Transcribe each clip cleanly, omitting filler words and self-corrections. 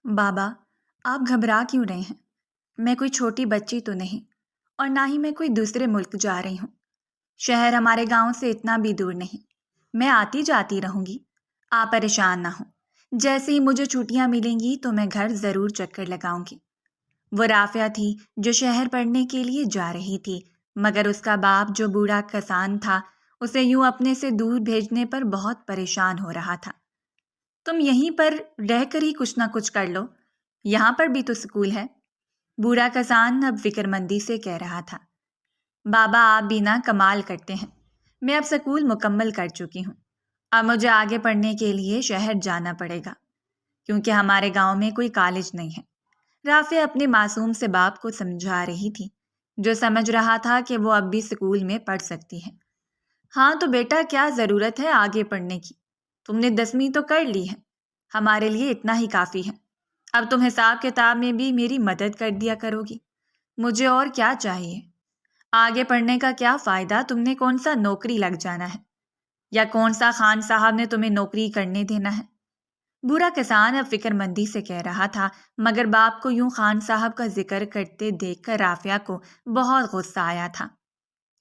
بابا، آپ گھبرا کیوں رہے ہیں؟ میں کوئی چھوٹی بچی تو نہیں، اور نہ ہی میں کوئی دوسرے ملک جا رہی ہوں۔ شہر ہمارے گاؤں سے اتنا بھی دور نہیں، میں آتی جاتی رہوں گی۔ آپ پریشان نہ ہوں، جیسے ہی مجھے چھٹیاں ملیں گی تو میں گھر ضرور چکر لگاؤں گی۔ وہ رافعہ تھی جو شہر پڑھنے کے لیے جا رہی تھی، مگر اس کا باپ جو بوڑھا کسان تھا اسے یوں اپنے سے دور بھیجنے پر بہت پریشان ہو رہا تھا۔ تم یہیں پر رہ کر ہی کچھ نہ کچھ کر لو، یہاں پر بھی تو سکول ہے، بوڑھا کسان اب فکر مندی سے کہہ رہا تھا۔ بابا، آپ بھی نہ کمال کرتے ہیں، میں اب سکول مکمل کر چکی ہوں، اب مجھے آگے پڑھنے کے لیے شہر جانا پڑے گا، کیونکہ ہمارے گاؤں میں کوئی کالج نہیں ہے۔ رافعہ اپنے معصوم سے باپ کو سمجھا رہی تھی، جو سمجھ رہا تھا کہ وہ اب بھی سکول میں پڑھ سکتی ہے۔ ہاں تو بیٹا، کیا ضرورت ہے آگے پڑھنے کی؟ تم نے 10ویں تو کر لی ہے، ہمارے لیے اتنا ہی کافی ہے۔ اب تم حساب کتاب میں بھی میری مدد کر دیا کرو گی، مجھے اور کیا چاہیے؟ آگے پڑھنے کا کیا فائدہ؟ تم نے کون سا نوکری لگ جانا ہے، یا کون سا خان صاحب نے تمہیں نوکری کرنے دینا ہے؟ بوڑھا کسان اب فکر مندی سے کہہ رہا تھا، مگر باپ کو یوں خان صاحب کا ذکر کرتے دیکھ کر رافعہ کو بہت غصہ آیا تھا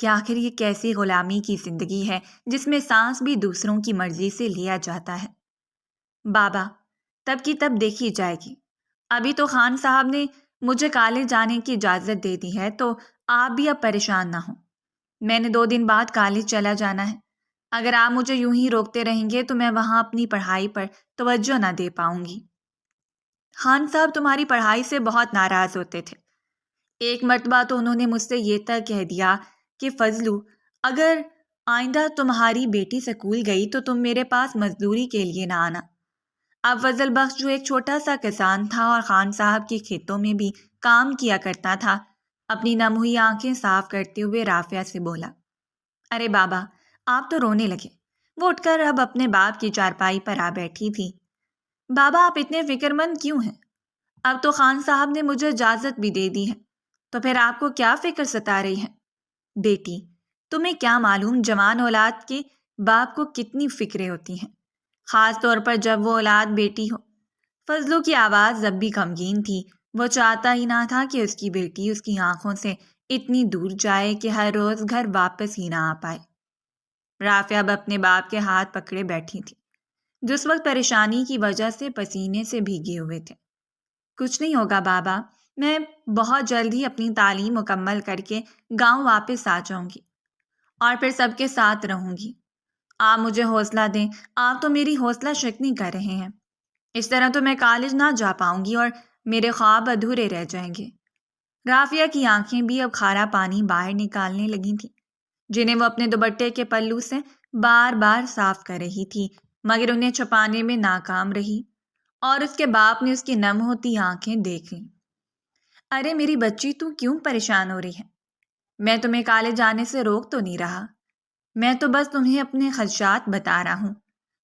کہ آخر یہ کیسی غلامی کی زندگی ہے جس میں سانس بھی دوسروں کی مرضی سے لیا جاتا ہے۔ بابا، تب کی تب دیکھی جائے گی، ابھی تو خان صاحب نے مجھے کالج جانے کی اجازت دے دی ہے، تو آپ بھی اب پریشان نہ ہوں۔ میں نے 2 دن بعد کالج چلا جانا ہے، اگر آپ مجھے یوں ہی روکتے رہیں گے تو میں وہاں اپنی پڑھائی پر توجہ نہ دے پاؤں گی۔ خان صاحب تمہاری پڑھائی سے بہت ناراض ہوتے تھے، ایک مرتبہ تو انہوں نے مجھ سے یہ تک کہہ دیا کہ فضلو، اگر آئندہ تمہاری بیٹی سکول گئی تو تم میرے پاس مزدوری کے لیے نہ آنا۔ اب فضل بخش جو ایک چھوٹا سا کسان تھا اور خان صاحب کے کھیتوں میں بھی کام کیا کرتا تھا، اپنی نم ہوئی آنکھیں صاف کرتے ہوئے رافعہ سے بولا، ارے بابا، آپ تو رونے لگے۔ وہ اٹھ کر اب اپنے باپ کی چارپائی پر آ بیٹھی تھی۔ بابا، آپ اتنے فکر مند کیوں ہیں؟ اب تو خان صاحب نے مجھے اجازت بھی دے دی ہے، تو پھر آپ کو کیا فکر ستا رہی ہے؟ بیٹی، تمہیں کیا معلوم جوان اولاد کے باپ کو کتنی فکریں ہوتی ہیں، خاص طور پر جب وہ اولاد بیٹی ہو۔ فضلو کی آواز اب بھی غمگین تھی، وہ چاہتا ہی نہ تھا کہ اس کی بیٹی اس کی آنکھوں سے اتنی دور جائے کہ ہر روز گھر واپس ہی نہ آ پائے۔ رافعہ اب اپنے باپ کے ہاتھ پکڑے بیٹھی تھی، جو اس وقت پریشانی کی وجہ سے پسینے سے بھیگے ہوئے تھے۔ کچھ نہیں ہوگا بابا، میں بہت جلد ہی اپنی تعلیم مکمل کر کے گاؤں واپس آ جاؤں گی اور پھر سب کے ساتھ رہوں گی۔ آپ مجھے حوصلہ دیں، آپ تو میری حوصلہ شکنی کر رہے ہیں۔ اس طرح تو میں کالج نہ جا پاؤں گی اور میرے خواب ادھورے رہ جائیں گے۔ رافعہ کی آنکھیں بھی اب کھارا پانی باہر نکالنے لگی تھیں، جنہیں وہ اپنے دوپٹے کے پلو سے بار بار صاف کر رہی تھی، مگر انہیں چھپانے میں ناکام رہی، اور اس کے باپ نے اس کی نم ہوتی آنکھیں دیکھ لیں۔ ارے میری بچی، تو کیوں پریشان ہو رہی ہے؟ میں تمہیں کالج جانے سے روک تو نہیں رہا، میں تو بس تمہیں اپنے خدشات بتا رہا ہوں۔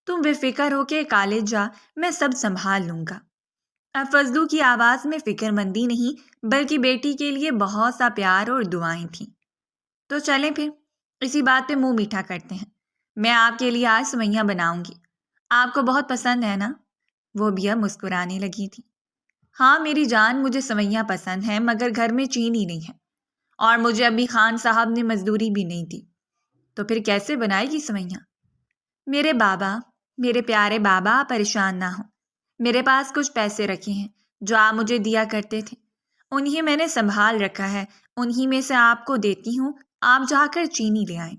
تم بے فکر ہو کے کالج جا، میں سب سنبھال لوں گا۔ اب فضلو کی آواز میں فکر مندی نہیں بلکہ بیٹی کے لیے بہت سا پیار اور دعائیں تھیں۔ تو چلیں پھر اسی بات پہ منہ میٹھا کرتے ہیں، میں آپ کے لیے آج سوئیاں بناؤں گی، آپ کو بہت پسند ہے نا؟ وہ بھی اب مسکرانے لگی تھی۔ ہاں میری جان، مجھے سوئیاں پسند ہیں، مگر گھر میں چینی نہیں ہے، اور مجھے ابھی خان صاحب نے مزدوری بھی نہیں دی، تو پھر کیسے بنائے گی سوئیاں؟ میرے بابا، میرے پیارے بابا، آپ پریشان نہ ہوں، میرے پاس کچھ پیسے رکھے ہیں جو آپ مجھے دیا کرتے تھے، انہی میں نے سنبھال رکھا ہے، انہی میں سے آپ کو دیتی ہوں، آپ جا کر چینی لے آئیں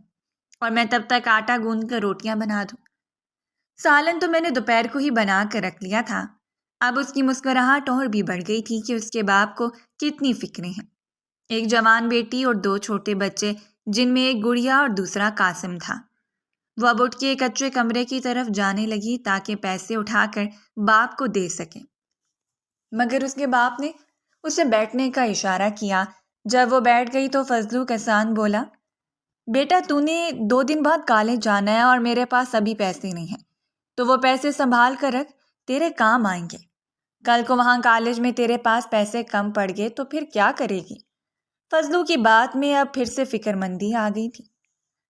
اور میں تب تک آٹا گوندھ کر روٹیاں بنا دوں۔ سالن تو میں نے دوپہر کو ہی بنا کر رکھ لیا تھا۔ اب اس کی مسکراہٹ اور بھی بڑھ گئی تھی کہ اس کے باپ کو کتنی فکریں ہیں، ایک جوان بیٹی اور 2 چھوٹے بچے، جن میں ایک گڑیا اور دوسرا قاسم تھا۔ وہ اب اٹھ کے ایک کچے کمرے کی طرف جانے لگی تاکہ پیسے اٹھا کر باپ کو دے سکے، مگر اس کے باپ نے اسے بیٹھنے کا اشارہ کیا۔ جب وہ بیٹھ گئی تو فضلو کسان بولا، بیٹا، تو نے 2 دن بعد کالج جانا ہے اور میرے پاس ابھی پیسے نہیں ہیں، تو وہ پیسے سنبھال کر رکھ، تیرے کام آئیں گے۔ کل کو وہاں کالج میں تیرے پاس پیسے کم پڑ گئے تو پھر کیا کرے گی؟ فضلو کی بات میں اب پھر سے فکر مندی آ گئی تھی۔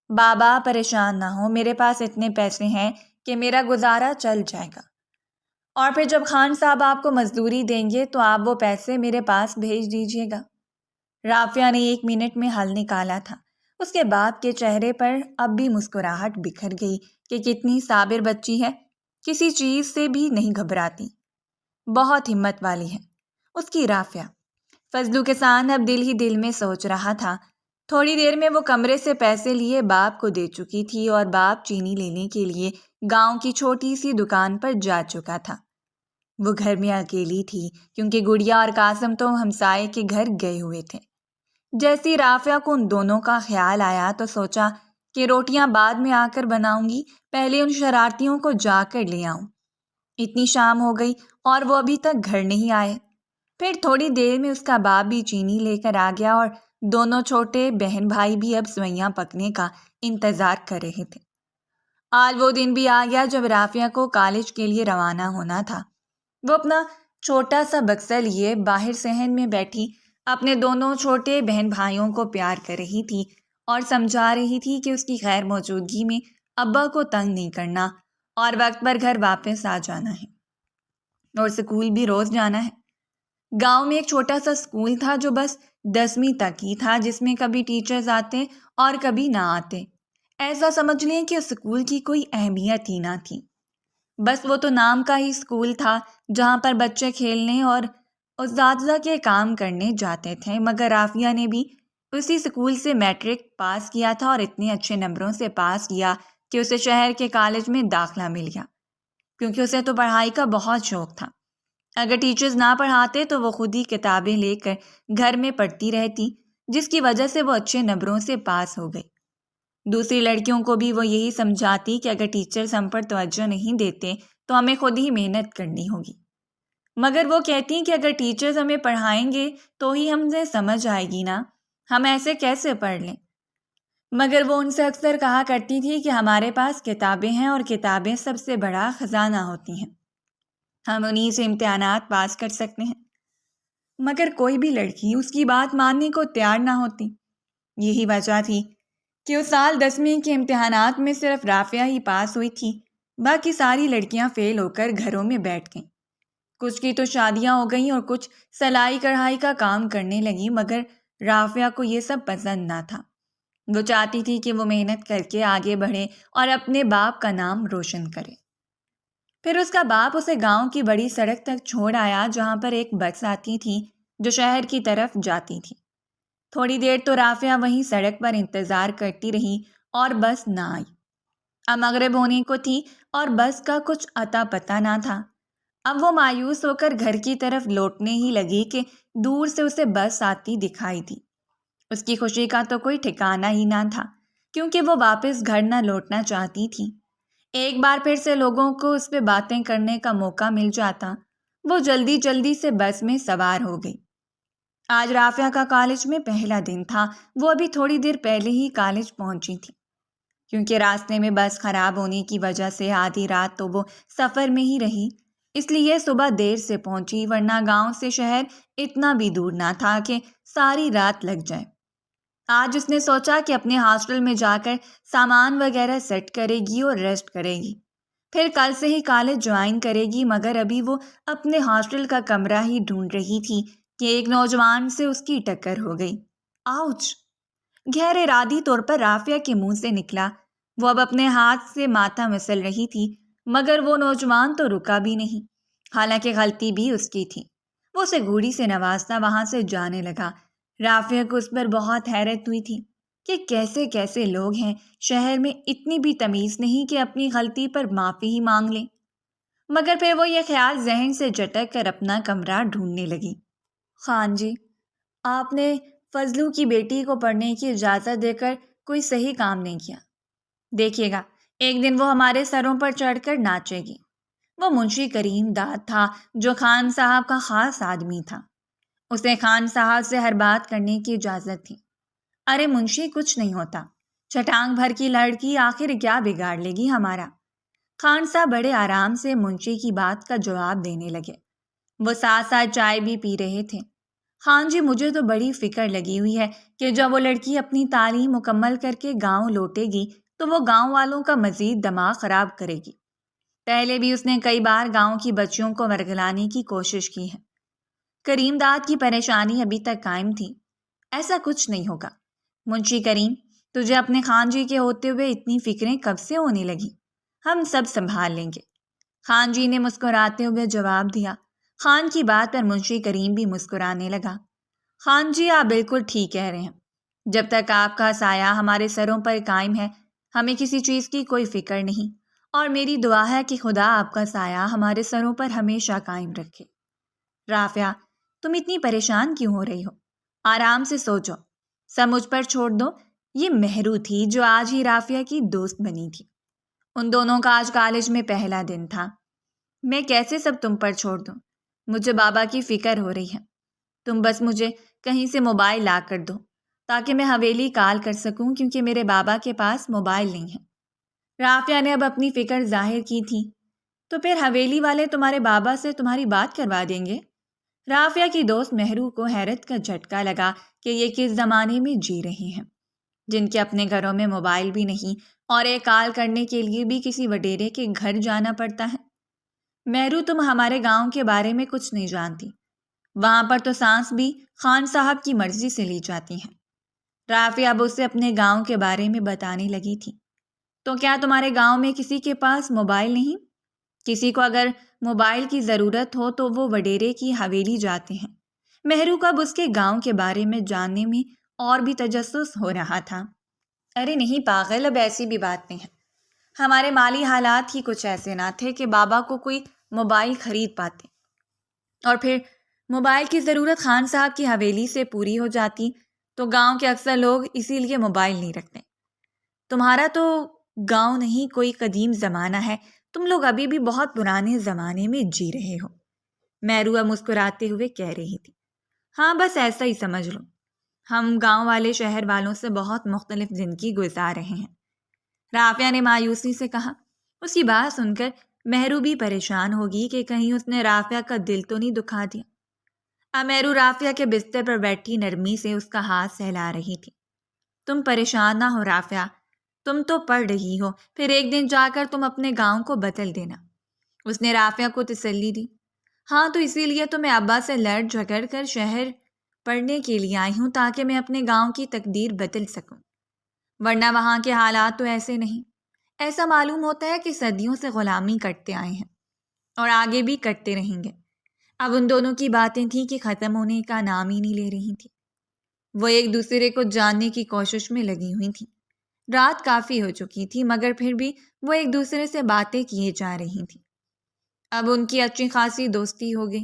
بابا پریشان نہ ہو، میرے پاس اتنے پیسے ہیں کہ میرا گزارا چل جائے گا، اور پھر جب خان صاحب آپ کو مزدوری دیں گے تو آپ وہ پیسے میرے پاس بھیج دیجیے گا۔ رافعہ نے 1 منٹ میں حل نکالا تھا۔ اس کے باپ کے چہرے پر اب بھی مسکراہٹ بکھر گئی کہ کتنی صابر بچی ہے، کسی چیز سے بھی نہیں گھبراتی، بہت ہمت والی ہے اس کی رافعہ۔ فضلو کے ساتھ اب دل ہی دل میں سوچ رہا تھا۔ تھوڑی دیر میں وہ کمرے سے پیسے لیے باپ کو دے چکی تھی اور باپ چینی لینے کے لیے گاؤں کی چھوٹی سی دکان پر جا چکا تھا۔ وہ گھر میں اکیلی تھی کیونکہ گڑیا اور قاسم تو ہمسائے کے گھر گئے ہوئے تھے۔ جیسی رافعہ کو ان دونوں کا خیال آیا تو سوچا کہ روٹیاں بعد میں آ کر بناؤں گی، پہلے ان شرارتیوں کو جا کر لے آؤں۔ اتنی شام ہو گئی اور وہ ابھی تک گھر نہیں آئے۔ پھر تھوڑی دیر میں اس کا باپ بھی چینی لے کر آ گیا اور دونوں چھوٹے بہن بھائی بھی اب سوئیاں پکنے کا انتظار کر رہے تھے۔ آج وہ دن بھی آ گیا جب رافعہ کو کالج کے لیے روانہ ہونا تھا۔ وہ اپنا چھوٹا سا بکسہ لیے باہر صحن میں بیٹھی اپنے دونوں چھوٹے بہن بھائیوں کو پیار کر رہی تھی اور سمجھا رہی تھی کہ اس کی غیر موجودگی میں ابا کو تنگ نہیں کرنا اور وقت پر گھر واپس آ جانا ہے اور اسکول بھی روز جانا ہے۔ گاؤں میں ایک چھوٹا سا اسکول تھا جو بس 10ویں تک ہی تھا، جس میں کبھی ٹیچرز آتے اور کبھی نہ آتے۔ ایسا سمجھ لیں کہ اس اسکول کی کوئی اہمیت ہی نہ تھی، بس وہ تو نام کا ہی اسکول تھا جہاں پر بچے کھیلنے اور اساتذہ کے کام کرنے جاتے تھے۔ مگر رافعہ نے بھی اسی اسکول سے میٹرک پاس کیا تھا اور اتنے اچھے نمبروں سے پاس کیا کہ اسے شہر کے کالج میں داخلہ مل گیا، کیونکہ اسے تو پڑھائی کا بہت شوق تھا۔ اگر ٹیچرز نہ پڑھاتے تو وہ خود ہی کتابیں لے کر گھر میں پڑھتی رہتی، جس کی وجہ سے وہ اچھے نمبروں سے پاس ہو گئی۔ دوسری لڑکیوں کو بھی وہ یہی سمجھاتی کہ اگر ٹیچرز ہم پر توجہ نہیں دیتے تو ہمیں خود ہی محنت کرنی ہوگی، مگر وہ کہتی کہ اگر ٹیچرز ہمیں پڑھائیں گے تو ہی ہمیں سمجھ آئے گی نا، ہم ایسے کیسے پڑھ لیں۔ مگر وہ ان سے اکثر کہا کرتی تھی کہ ہمارے پاس کتابیں ہیں اور کتابیں سب سے بڑا خزانہ ہوتی ہیں، ہم انہی سے امتحانات پاس کر سکتے ہیں۔ مگر کوئی بھی لڑکی اس کی بات ماننے کو تیار نہ ہوتی۔ یہی وجہ تھی کہ اس سال 10ویں کے امتحانات میں صرف رافعہ ہی پاس ہوئی تھی، باقی ساری لڑکیاں فیل ہو کر گھروں میں بیٹھ گئیں۔ کچھ کی تو شادیاں ہو گئیں اور کچھ سلائی کڑھائی کا کام کرنے لگی، مگر رافعہ کو یہ سب پسند نہ تھا۔ وہ چاہتی تھی کہ وہ محنت کر کے آگے بڑھے اور اپنے باپ کا نام روشن کرے۔ پھر اس کا باپ اسے گاؤں کی بڑی سڑک تک چھوڑ آیا جہاں پر ایک بس آتی تھی جو شہر کی طرف جاتی تھی۔ تھوڑی دیر تو رافعہ وہیں سڑک پر انتظار کرتی رہی اور بس نہ آئی۔ اب مغرب ہونے کو تھی اور بس کا کچھ اتا پتہ نہ تھا۔ اب وہ مایوس ہو کر گھر کی طرف لوٹنے ہی لگی کہ دور سے اسے بس آتی دکھائی دی۔ اس کی خوشی کا تو کوئی ٹھکانہ ہی نہ تھا، کیونکہ وہ واپس گھر نہ لوٹنا چاہتی تھی۔ ایک بار پھر سے لوگوں کو اس پہ باتیں کرنے کا موقع مل جاتا۔ وہ جلدی جلدی سے بس میں سوار ہو گئی۔ آج رافعہ کا کالج میں پہلا دن تھا۔ وہ ابھی تھوڑی دیر پہلے ہی کالج پہنچی تھی، کیونکہ راستے میں بس خراب ہونے کی وجہ سے آدھی رات تو وہ سفر میں ہی رہی، اس لیے صبح دیر سے پہنچی، ورنہ گاؤں سے شہر اتنا بھی دور نہ تھا کہ ساری رات لگ جائے۔ آج اس نے سوچا کہ اپنے ہاسٹل میں جا کر سامان وغیرہ سیٹ کرے گی اور ریسٹ کرے گی، پھر کل سے ہی کالج جوائن کرے گی۔ مگر ابھی وہ اپنے ہاسٹل کا کمرہ ہی ڈھونڈ رہی تھی کہ ایک نوجوان سے اس کی ٹکر ہو گئی۔ آؤچ! غیر ارادی طور پر رافعہ کے منہ سے نکلا۔ وہ اب اپنے ہاتھ سے ماتھا مسل رہی تھی، مگر وہ نوجوان تو رکا بھی نہیں، حالانکہ غلطی بھی اس کی تھی۔ وہ اسے گھوڑی سے نوازتا وہاں سے جانے لگا۔ رافعہ کو اس پر بہت حیرت ہوئی تھی کہ کیسے کیسے لوگ ہیں، شہر میں اتنی بھی تمیز نہیں کہ اپنی غلطی پر معافی ہی مانگ لیں۔ مگر پھر وہ یہ خیال ذہن سے جھٹک کر اپنا کمرہ ڈھونڈنے لگی۔ خان جی، آپ نے فضلو کی بیٹی کو پڑھنے کی اجازت دے کر کوئی صحیح کام نہیں کیا۔ دیکھیے گا ایک دن وہ ہمارے سروں پر چڑھ کر ناچے گی۔ وہ منشی کریم داد تھا جو خان صاحب کا خاص آدمی تھا۔ اسے خان صاحب سے ہر بات کرنے کی اجازت تھی۔ ارے منشی، کچھ نہیں ہوتا، چھٹانگ بھر کی لڑکی آخر کیا بگاڑ لے گی ہمارا۔ خان صاحب بڑے آرام سے منشی کی بات کا جواب دینے لگے۔ وہ ساتھ ساتھ چائے بھی پی رہے تھے۔ خان جی، مجھے تو بڑی فکر لگی ہوئی ہے کہ جب وہ لڑکی اپنی تعلیم مکمل کر کے گاؤں لوٹے گی تو وہ گاؤں والوں کا مزید دماغ خراب کرے گی۔ پہلے بھی اس نے کئی بار گاؤں کی بچیوں کو ورگلانے کی کوشش کی ہے۔ کریم داد کی پریشانی ابھی تک قائم تھی۔ ایسا کچھ نہیں ہوگا منشی کریم، تجھے اپنے خان جی کے ہوتے ہوئے اتنی فکریں کب سے ہونے لگی؟ ہم سب سنبھال لیں گے، خان جی نے مسکراتے ہوئے جواب دیا۔ خان کی بات پر منشی کریم بھی مسکرانے لگا۔ خان جی، آپ بالکل ٹھیک کہہ رہے ہیں، جب تک آپ کا سایہ ہمارے سروں پر قائم ہے ہمیں کسی چیز کی کوئی فکر نہیں، اور میری دعا ہے کہ خدا آپ کا سایہ ہمارے سروں پر ہمیشہ قائم رکھے۔ رافعہ، تم اتنی پریشان کیوں ہو رہی ہو؟ آرام سے سو جاؤ، سب مجھ پر چھوڑ دو۔ یہ مہرو تھی جو آج ہی رافعہ کی دوست بنی تھی۔ ان دونوں کا آج کالج میں پہلا دن تھا۔ میں کیسے سب تم پر چھوڑ دوں؟ مجھے بابا کی فکر ہو رہی ہے۔ تم بس مجھے کہیں سے موبائل لا کر دو تاکہ میں حویلی کال کر سکوں، کیونکہ میرے بابا کے پاس موبائل نہیں ہے۔ رافعہ نے اب اپنی فکر ظاہر کی تھی۔ تو پھر حویلی والے تمہارے بابا سے تمہاری بات کروا دیں گے؟ رافعہ کی دوست مہرو کو حیرت کا جھٹکا لگا کہ یہ کس زمانے میں جی رہی ہیں، جن کے اپنے گھروں میں موبائل بھی نہیں اور ایک کال کرنے کے لیے بھی کسی وڈیرے کے گھر جانا پڑتا ہے۔ مہرو، تم ہمارے گاؤں کے بارے میں کچھ نہیں جانتی، وہاں پر تو سانس بھی خان صاحب کی مرضی سے لی جاتی ہیں۔ رافعہ اب اسے اپنے گاؤں کے بارے میں بتانے لگی تھی۔ تو کیا تمہارے گاؤں میں کسی کے پاس موبائل نہیں؟ کسی کو اگر موبائل کی ضرورت ہو تو وہ وڈیرے کی حویلی جاتے ہیں۔ مہرو کو اب اس کے گاؤں کے بارے میں جاننے میں اور بھی تجسس ہو رہا تھا۔ ارے نہیں پاگل، اب ایسی بھی بات نہیں ہے۔ ہمارے مالی حالات ہی کچھ ایسے نہ تھے کہ بابا کو کوئی موبائل خرید پاتے، اور پھر موبائل کی ضرورت خان صاحب کی حویلی سے پوری ہو جاتی تو گاؤں کے اکثر لوگ اسی لیے موبائل نہیں رکھتے۔ تمہارا تو گاؤں نہیں کوئی قدیم زمانہ ہے، تم لوگ ابھی بھی بہت پرانے زمانے میں جی رہے ہو، مہرو مسکراتے ہوئے کہہ رہی تھی۔ ہاں بس ایسا ہی سمجھ لو، ہم گاؤں والے شہر والوں سے بہت مختلف زندگی گزار رہے ہیں، رافعہ نے مایوسی سے کہا۔ اس کی بات سن کر مہرو بھی پریشان ہوگی کہ کہیں اس نے رافعہ کا دل تو نہیں دکھا دیا۔ اب مہرو رافعہ کے بستر پر بیٹھی نرمی سے اس کا ہاتھ سہلا رہی تھی۔ تم پریشان نہ ہو رافعہ، تم تو پڑھ رہی ہو، پھر ایک دن جا کر تم اپنے گاؤں کو بدل دینا۔ اس نے رافعہ کو تسلی دی۔ ہاں تو اسی لیے تو میں ابا سے لڑ جھگڑ کر شہر پڑھنے کے لیے آئی ہوں تاکہ میں اپنے گاؤں کی تقدیر بدل سکوں، ورنہ وہاں کے حالات تو ایسے نہیں۔ ایسا معلوم ہوتا ہے کہ صدیوں سے غلامی کرتے آئے ہیں اور آگے بھی کرتے رہیں گے۔ اب ان دونوں کی باتیں تھیں کہ ختم ہونے کا نام ہی نہیں لے رہی تھی۔ وہ ایک دوسرے کو جاننے کی کوشش میں لگی ہوئی تھیں۔ رات کافی ہو چکی تھی مگر پھر بھی وہ ایک دوسرے سے باتیں کیے جا رہی تھیں۔ اب ان کی اچھی خاصی دوستی ہو گئی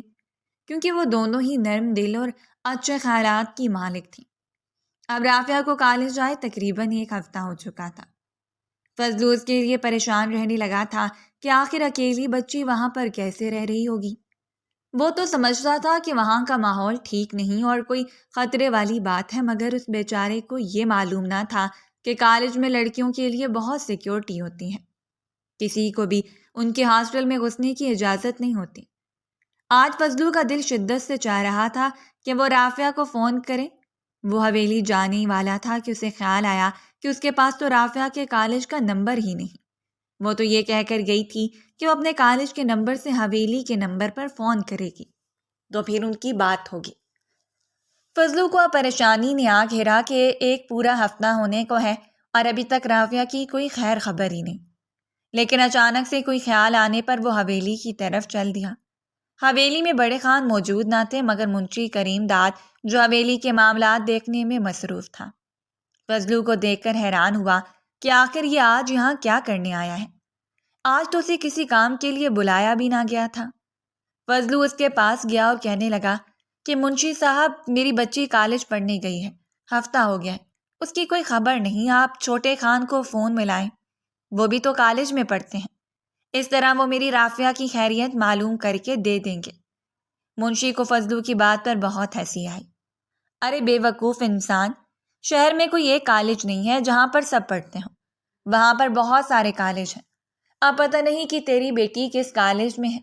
کیونکہ وہ دونوں ہی نرم دل اور اچھے خیالات کی مالک تھیں۔ اب رافعہ کو کالج آئے تقریباً ایک ہفتہ ہو چکا تھا۔ فضلو اس کے لیے پریشان رہنے لگا تھا کہ آخر اکیلی بچی وہاں پر کیسے رہ رہی ہوگی۔ وہ تو سمجھتا تھا کہ وہاں کا ماحول ٹھیک نہیں اور کوئی خطرے والی بات ہے، مگر اس بیچارے کو یہ معلوم نہ تھا کہ کالج میں لڑکیوں کے لیے بہت سیکیورٹی ہوتی ہے، کسی کو بھی ان کے ہاسٹل میں گھسنے کی اجازت نہیں ہوتی۔ آج فضلو کا دل شدت سے چاہ رہا تھا کہ وہ رافعہ کو فون کرے۔ وہ حویلی جانے ہی والا تھا کہ اسے خیال آیا کہ اس کے پاس تو رافعہ کے کالج کا نمبر ہی نہیں۔ وہ تو یہ کہہ کر گئی تھی کہ وہ اپنے کالج کے نمبر سے حویلی کے نمبر پر فون کرے گی تو پھر ان کی بات ہوگی۔ فضلو کو پریشانی نے آ گھیرا کہ ایک پورا ہفتہ ہونے کو ہے اور ابھی تک رافعہ کی کوئی خیر خبر ہی نہیں، لیکن اچانک سے کوئی خیال آنے پر وہ حویلی کی طرف چل دیا۔ حویلی میں بڑے خان موجود نہ تھے مگر منشی کریم داد جو حویلی کے معاملات دیکھنے میں مصروف تھا، فضلو کو دیکھ کر حیران ہوا کہ آخر یہ آج یہاں کیا کرنے آیا ہے۔ آج تو اسے کسی کام کے لیے بلایا بھی نہ گیا تھا۔ فضلو اس کے پاس گیا اور کہنے لگا کہ منشی صاحب، میری بچی کالج پڑھنے گئی ہے، ہفتہ ہو گیا ہے، اس کی کوئی خبر نہیں، آپ چھوٹے خان کو فون ملائیں، وہ بھی تو کالج میں پڑھتے ہیں، اس طرح وہ میری رافعہ کی خیریت معلوم کر کے دے دیں گے۔ منشی کو فضلو کی بات پر بہت ہنسی آئی۔ ارے بے وقوف انسان، شہر میں کوئی ایک کالج نہیں ہے جہاں پر سب پڑھتے ہوں، وہاں پر بہت سارے کالج ہیں۔ اب پتہ نہیں کہ تیری بیٹی کس کالج میں ہے،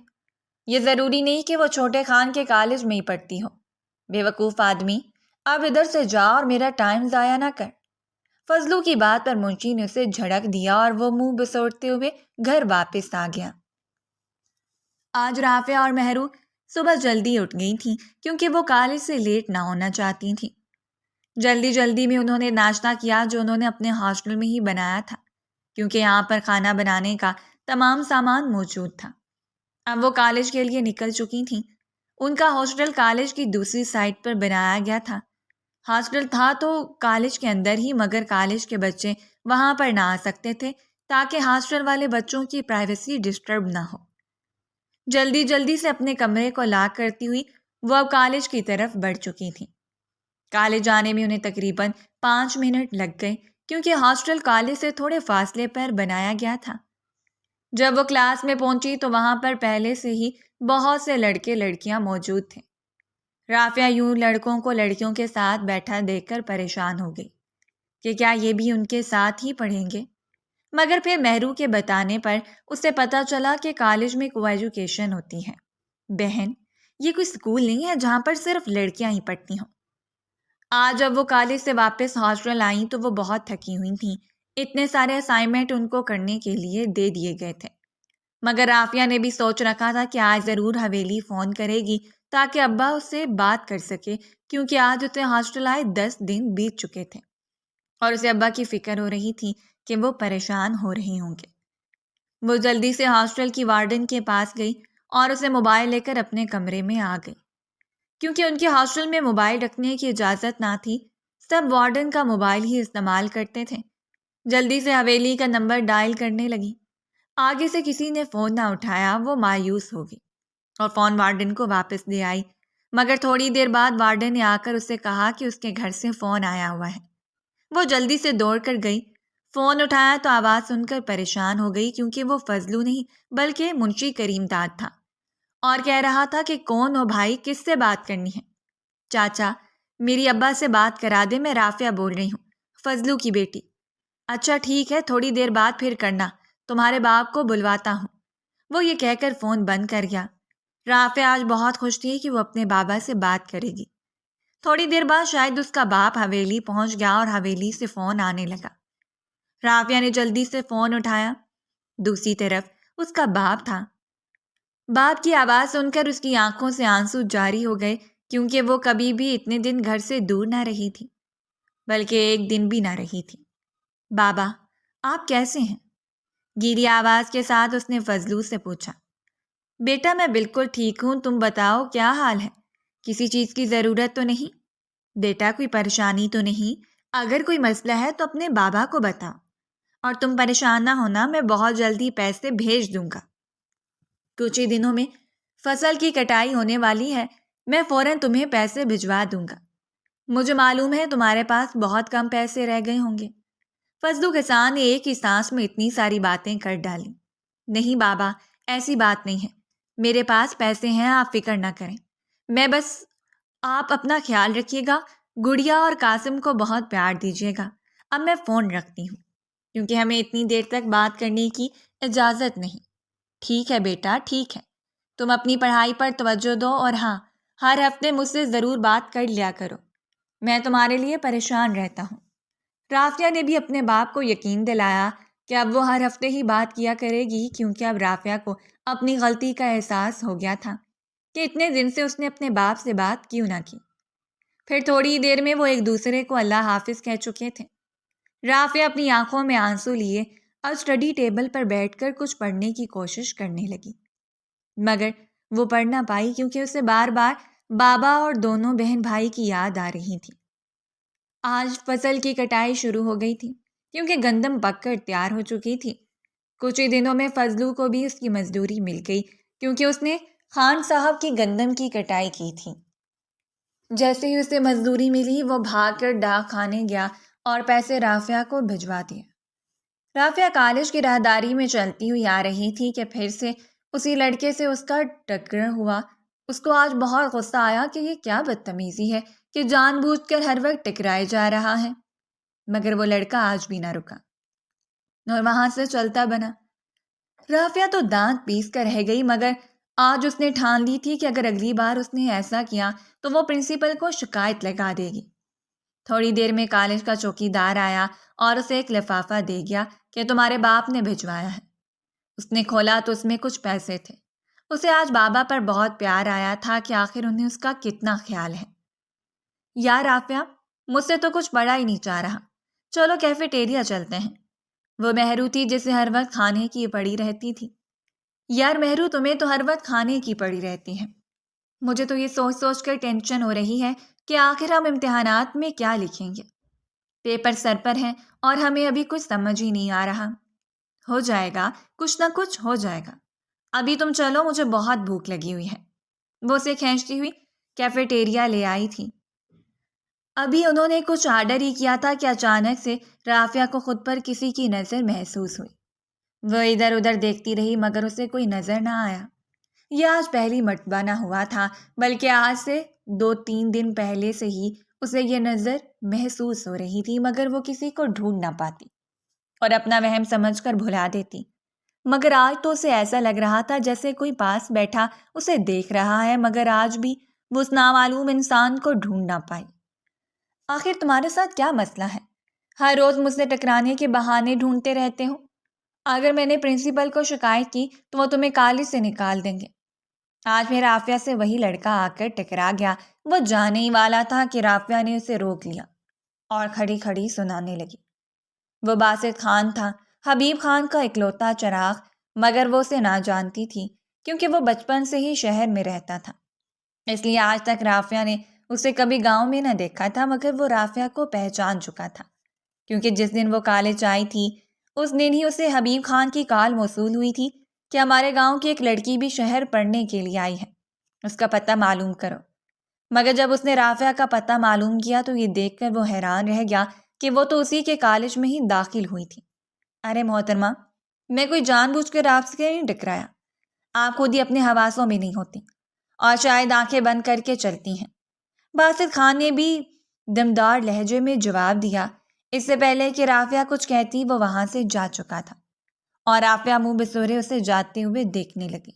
یہ ضروری نہیں کہ وہ چھوٹے خان کے کالج میں ہی پڑھتی ہو۔ بے وقوف آدمی، اب ادھر سے جا اور میرا ٹائم ضائع نہ کر۔ فضلو کی بات پر منشی نے اسے جھڑک دیا اور وہ منہ بسوڑتے ہوئے گھر واپس آ گیا۔ آج رافعہ اور مہرو صبح جلدی اٹھ گئی تھیں کیونکہ وہ کالج سے لیٹ نہ ہونا چاہتی تھیں۔ جلدی جلدی میں انہوں نے ناشتہ کیا جو انہوں نے اپنے ہاسٹل میں ہی بنایا تھا، کیونکہ یہاں پر کھانا بنانے کا تمام سامان موجود تھا۔ اب وہ کالج کے لیے نکل چکی تھیں۔ ان کا ہاسٹل کالج کی دوسری سائٹ پر بنایا گیا تھا۔ ہاسٹل تھا تو کالج کے اندر ہی، مگر کالج کے بچے وہاں پر نہ آ سکتے تھے تاکہ ہاسٹل والے بچوں کی پرائیویسی ڈسٹرب نہ ہو۔ جلدی جلدی سے اپنے کمرے کو لاک کرتی ہوئی وہ اب کالج کی طرف بڑھ چکی تھیں۔ کالج جانے میں انہیں تقریباً 5 منٹ لگ گئے کیونکہ ہاسٹل کالج سے تھوڑے فاصلے پر بنایا گیا تھا۔ جب وہ کلاس میں پہنچی تو وہاں پر پہلے سے ہی بہت سے لڑکے لڑکیاں موجود تھے۔ رافعہ یوں لڑکوں کو لڑکیوں کے ساتھ بیٹھا دیکھ کر پریشان ہو گئی کہ کیا یہ بھی ان کے ساتھ ہی پڑھیں گے، مگر پھر مہرو کے بتانے پر اسے پتہ چلا کہ کالج میں کو ایجوکیشن ہوتی ہے۔ بہن، یہ کوئی اسکول نہیں ہے جہاں پر صرف لڑکیاں ہی پڑھتی ہوں۔ آج جب وہ کالج سے واپس ہاسٹل آئیں تو وہ بہت تھکی ہوئی تھیں۔ اتنے سارے اسائنمنٹ ان کو کرنے کے لیے دے دیے گئے تھے، مگر رافعہ نے بھی سوچ رکھا تھا کہ آج ضرور حویلی فون کرے گی تاکہ ابا اس سے بات کر سکے، کیونکہ آج اسے ہاسٹل آئے 10 دن بیت چکے تھے اور اسے ابا کی فکر ہو رہی تھی کہ وہ پریشان ہو رہے ہوں گے۔ وہ جلدی سے ہاسٹل کی وارڈن کے پاس گئی اور اسے موبائل لے کر اپنے کمرے میں آ گئی۔ کیونکہ ان کے ہاسٹل میں موبائل رکھنے کی اجازت نہ تھی، سب وارڈن کا موبائل ہی استعمال کرتے تھے۔ جلدی سے حویلی کا نمبر ڈائل کرنے لگی۔ آگے سے کسی نے فون نہ اٹھایا، وہ مایوس ہو گئی اور فون وارڈن کو واپس دے آئی، مگر تھوڑی دیر بعد وارڈن نے آ کر اسے کہا کہ اس کے گھر سے فون آیا ہوا ہے۔ وہ جلدی سے دوڑ کر گئی، فون اٹھایا تو آواز سن کر پریشان ہو گئی، کیونکہ وہ فضلو نہیں بلکہ منشی کریم داد تھا اور کہہ رہا تھا کہ کون ہو بھائی، کس سے بات کرنی ہے؟ چاچا، میری ابا سے بات کرا دے، میں رافعہ بول رہی ہوں، فضلو کی بیٹی۔ اچھا ٹھیک ہے، تھوڑی دیر بعد پھر کرنا، تمہارے باپ کو بلواتا ہوں۔ وہ یہ کہہ کر فون بند کر گیا۔ رافعہ آج بہت خوش تھی کہ وہ اپنے بابا سے بات کرے گی۔ تھوڑی دیر بعد شاید اس کا باپ حویلی پہنچ گیا اور حویلی سے فون آنے لگا۔ رافعہ نے جلدی سے فون اٹھایا۔ دوسری طرف اس کا باپ تھا۔ باپ کی آواز سن کر اس کی آنکھوں سے آنسو جاری ہو گئے، کیونکہ وہ کبھی بھی اتنے دن گھر سے دور نہ رہی تھی، بلکہ ایک دن بھی نہ رہی تھی۔ بابا، آپ کیسے ہیں؟ گیلی آواز کے ساتھ اس نے فضلو سے پوچھا۔ بیٹا، میں بالکل ٹھیک ہوں، تم بتاؤ کیا حال ہے؟ کسی چیز کی ضرورت تو نہیں؟ بیٹا، کوئی پریشانی تو نہیں؟ اگر کوئی مسئلہ ہے تو اپنے بابا کو بتاؤ، اور تم پریشان نہ ہونا، میں بہت جلدی پیسے بھیج دوں گا۔ کچھ ہی دنوں میں فصل کی کٹائی ہونے والی ہے، میں فوراً تمہیں پیسے بھجوا دوں گا۔ مجھے معلوم ہے تمہارے پاس بہت کم پیسے رہ گئے ہوں گے۔ فضلو کسان نے ایک ہی سانس میں اتنی ساری باتیں کر ڈالیں۔ نہیں بابا، ایسی بات نہیں ہے، میرے پاس پیسے ہیں، آپ فکر نہ کریں۔ میں بس آپ اپنا خیال رکھیے گا، گڑیا اور قاسم کو بہت پیار دیجیے گا۔ اب میں فون رکھتی ہوں، کیونکہ ہمیں اتنی دیر تک بات کرنے کی اجازت نہیں۔ ٹھیک ہے بیٹا، ٹھیک ہے، تم اپنی پڑھائی پر توجہ دو، اور ہاں، ہر ہفتے مجھ سے ضرور بات کر لیا کرو، میں تمہارے لیے پریشان رہتا ہوں۔ رافعہ نے بھی اپنے باپ کو یقین دلایا کہ اب وہ ہر ہفتے ہی بات کیا کرے گی، کیونکہ اب رافعہ کو اپنی غلطی کا احساس ہو گیا تھا کہ اتنے دن سے اس نے اپنے باپ سے بات کیوں نہ کی۔ پھر تھوڑی ہی دیر میں وہ ایک دوسرے کو اللہ حافظ کہہ چکے تھے۔ رافعہ اپنی آنکھوں میں آنسو لیے اب اسٹڈی ٹیبل پر بیٹھ کر کچھ پڑھنے کی کوشش کرنے لگی، مگر وہ پڑھ نہ پائی کیونکہ اسے بار بار بابا اور دونوں بہن بھائی کی یاد آ رہی تھی۔ آج فصل کی کٹائی شروع ہو گئی تھی، کیونکہ گندم پک کر تیار ہو چکی تھی۔ کچھ ہی دنوں میں فضلو کو بھی اس کی مزدوری مل گئی، کیونکہ اس نے خان صاحب کی گندم کی کٹائی کی تھی۔ جیسے ہی اسے مزدوری ملی، وہ بھاگ کر ڈاک خانے گیا اور پیسے رافعہ کو بھجوا دیے۔ رافعہ کالج کی راہداری میں چلتی ہوئی آ رہی تھی کہ پھر سے اسی لڑکے سے اس کا ٹکر ہوا۔ اس کو آج بہت غصہ آیا کہ یہ کیا بدتمیزی ہے کہ جان بوجھ کر ہر وقت ٹکرائے جا رہا ہے، مگر وہ لڑکا آج بھی نہ رکا اور وہاں سے چلتا بنا۔ رافعہ تو دانت پیس کر رہ گئی، مگر آج اس نے ٹھان لی تھی کہ اگر اگلی بار اس نے ایسا کیا تو وہ پرنسپل کو شکایت لگا دے گی۔ تھوڑی دیر میں کالج کا چوکیدار آیا اور اسے ایک لفافہ دے گیا کہ تمہارے باپ نے بھجوایا ہے۔ اس نے کھولا تو اس میں کچھ پیسے تھے اسے آج بابا پر بہت پیار آیا تھا کہ آخر انہیں اس کا کتنا خیال ہے۔ یار رافعہ، مجھ سے تو کچھ بڑا ہی نہیں چاہ رہا، چلو کیفیٹیریا چلتے ہیں۔ وہ مہرو تھی جسے ہر وقت کھانے کی پڑی رہتی تھی۔ یار مہرو، تمہیں تو ہر وقت کھانے کی پڑی رہتی ہے۔ مجھے تو یہ سوچ سوچ کر ٹینشن ہو رہی ہے کہ آخر ہم امتحانات میں کیا لکھیں گے۔ پیپر سر پر ہیں اور ہمیں ابھی کچھ سمجھ ہی نہیں آ رہا۔ ہو جائے گا، کچھ نہ کچھ ہو جائے گا۔ ابھی تم چلو، مجھے بہت بھوک لگی ہوئی ہے۔ وہ اسے کھینچتی ہوئی کیفیٹیریا لے آئی تھی۔ ابھی انہوں نے کچھ آرڈر ہی کیا تھا کہ اچانک سے رافعہ کو خود پر کسی کی نظر محسوس ہوئی۔ وہ ادھر ادھر دیکھتی رہی مگر اسے کوئی نظر نہ آیا۔ یہ آج پہلی مرتبہ نہ ہوا تھا، بلکہ آج سے 2-3 دن پہلے سے ہی اسے یہ نظر محسوس ہو رہی تھی، مگر وہ کسی کو ڈھونڈ نہ پاتی اور اپنا وہم سمجھ کر بھلا دیتی۔ مگر آج تو اسے ایسا لگ رہا تھا جیسے کوئی پاس بیٹھا اسے دیکھ رہا ہے، مگر آج بھی وہ اس نامعلوم انسان کو ڈھونڈ نہ پائی۔ آخر تمہارے ساتھ کیا مسئلہ ہے؟ ہر روز مجھ سے ٹکرانے کے بہانے ڈھونڈتے رہتے ہو۔ اگر میں نے پرنسپل کو شکایت کی تو وہ تمہیں کالج سے نکال دیں گے۔ آج پھر رافعہ سے وہی لڑکا آ کر ٹکرا گیا۔ وہ جانے ہی والا تھا کہ رافعہ نے اسے روک لیا اور کھڑی کھڑی سنانے لگی۔ وہ باسط خان تھا، حبیب خان کا اکلوتا چراغ، مگر وہ اسے نہ جانتی تھی کیونکہ وہ بچپن سے ہی شہر میں رہتا تھا۔ اس لیے آج تک رافعہ نے اسے کبھی گاؤں میں نہ دیکھا تھا، مگر وہ رافعہ کو پہچان چکا تھا کیونکہ جس دن وہ کالج آئی تھی اس دن ہی اسے حبیب خان کی کال موصول ہوئی تھی کہ ہمارے گاؤں کی ایک لڑکی بھی شہر پڑھنے کے لیے آئی ہے، اس کا پتہ معلوم کرو۔ مگر جب اس نے رافعہ کا پتہ معلوم کیا تو یہ دیکھ کر وہ حیران رہ گیا کہ وہ تو اسی کے کالج میں ہی داخل ہوئی تھی۔ ارے محترمہ، میں کوئی جان بوجھ کر آپ سے نہیں ٹکرایا، آپ خود ہی اپنے حواسوں میں نہیں ہوتی اور شاید آنکھیں بند کر کے چلتی ہیں۔ باسط خان نے بھی دمدار لہجے میں جواب دیا۔ اس سے پہلے کہ رافعہ کچھ کہتی وہ وہاں سے جا چکا تھا اور رافعہ منہ بسورے اسے جاتے ہوئے دیکھنے لگی۔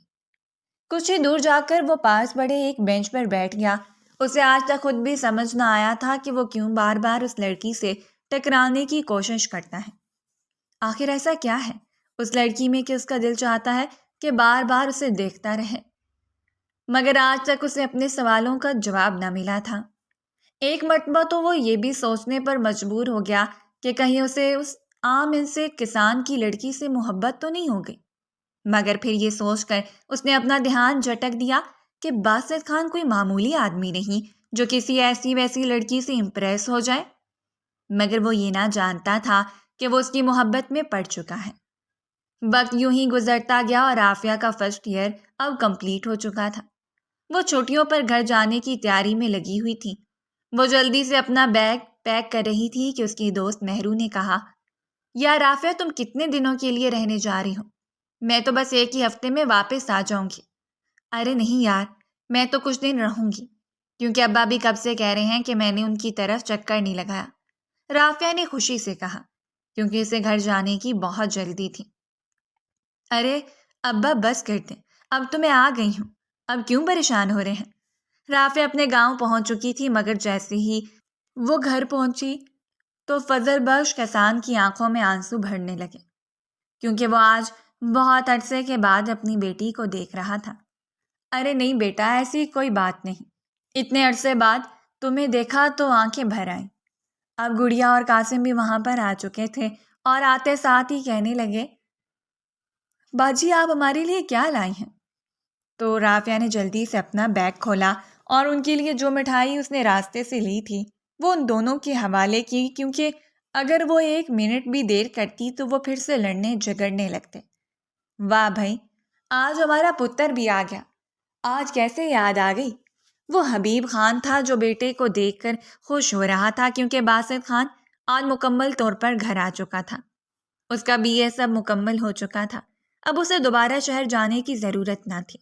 کچھ ہی دور جا کر وہ پاس پڑے ایک بینچ پر بیٹھ گیا۔ اسے آج تک خود بھی سمجھ نہ آیا تھا کہ وہ کیوں بار بار اس لڑکی سے ٹکرانے کی کوشش کرتا ہے۔ آخر ایسا کیا ہے اس لڑکی میں کہ اس کا دل چاہتا ہے کہ بار بار اسے دیکھتا رہے؟ مگر آج تک اسے اپنے سوالوں کا جواب نہ ملا تھا۔ ایک مرتبہ تو وہ یہ بھی سوچنے پر مجبور ہو گیا کہ کہیں اسے اس عام سے کسان کی لڑکی سے محبت تو نہیں ہو گئی، مگر پھر یہ سوچ کر اس نے اپنا دھیان جھٹک دیا کہ باسط خان کوئی معمولی آدمی نہیں جو کسی ایسی ویسی لڑکی سے امپریس ہو جائے۔ مگر وہ یہ نہ جانتا تھا کہ وہ اس کی محبت میں پڑ چکا ہے۔ وقت یوں ہی گزرتا گیا اور رافعہ کا فرسٹ ایئر اب کمپلیٹ ہو چکا تھا۔ وہ چھٹیوں پر گھر جانے کی تیاری میں لگی ہوئی تھی۔ وہ جلدی سے اپنا بیگ پیک کر رہی تھی کہ اس کی دوست مہرو نے کہا، یا رافعہ، تم کتنے دنوں کے لیے رہنے جا رہی ہو؟ میں تو بس 1 ہی ہفتے میں واپس آ جاؤں گی۔ ارے نہیں یار، میں تو کچھ دن رہوں گی کیونکہ ابا بھی کب سے کہہ رہے ہیں کہ میں نے ان کی طرف چکر نہیں لگایا، رافعہ نے خوشی سے کہا کیونکہ اسے گھر جانے کی بہت جلدی تھی۔ ارے ابا بس کر دیں، اب تو میں آ گئی ہوں، اب کیوں پریشان ہو رہے ہیں؟ رافعہ اپنے گاؤں پہنچ چکی تھی، مگر جیسے ہی وہ گھر پہنچی تو فضل بخش کسان کی آنکھوں میں آنسو بھرنے لگے کیونکہ وہ آج بہت عرصے کے بعد اپنی بیٹی کو دیکھ رہا تھا۔ ارے نہیں بیٹا، ایسی کوئی بات نہیں، اتنے عرصے بعد تمہیں دیکھا تو آنکھیں بھر آئیں۔ اب گڑیا اور قاسم بھی وہاں پر آ چکے تھے اور آتے ساتھ ہی کہنے لگے، باجی آپ ہمارے لیے کیا لائی ہیں؟ تو رافعہ نے جلدی سے اپنا بیگ کھولا اور ان کے لیے جو مٹھائی اس نے راستے سے لی تھی وہ ان دونوں کے حوالے کی، کیونکہ اگر وہ 1 منٹ بھی دیر کرتی تو وہ پھر سے لڑنے جھگڑنے لگتے۔ واہ بھائی، آج ہمارا پتر بھی آ گیا، آج کیسے یاد آ گئی؟ وہ حبیب خان تھا جو بیٹے کو دیکھ کر خوش ہو رہا تھا کیونکہ باسط خان آج مکمل طور پر گھر آ چکا تھا۔ اس کا BA سب مکمل ہو چکا تھا، اب اسے دوبارہ شہر جانے کی ضرورت نہ تھی،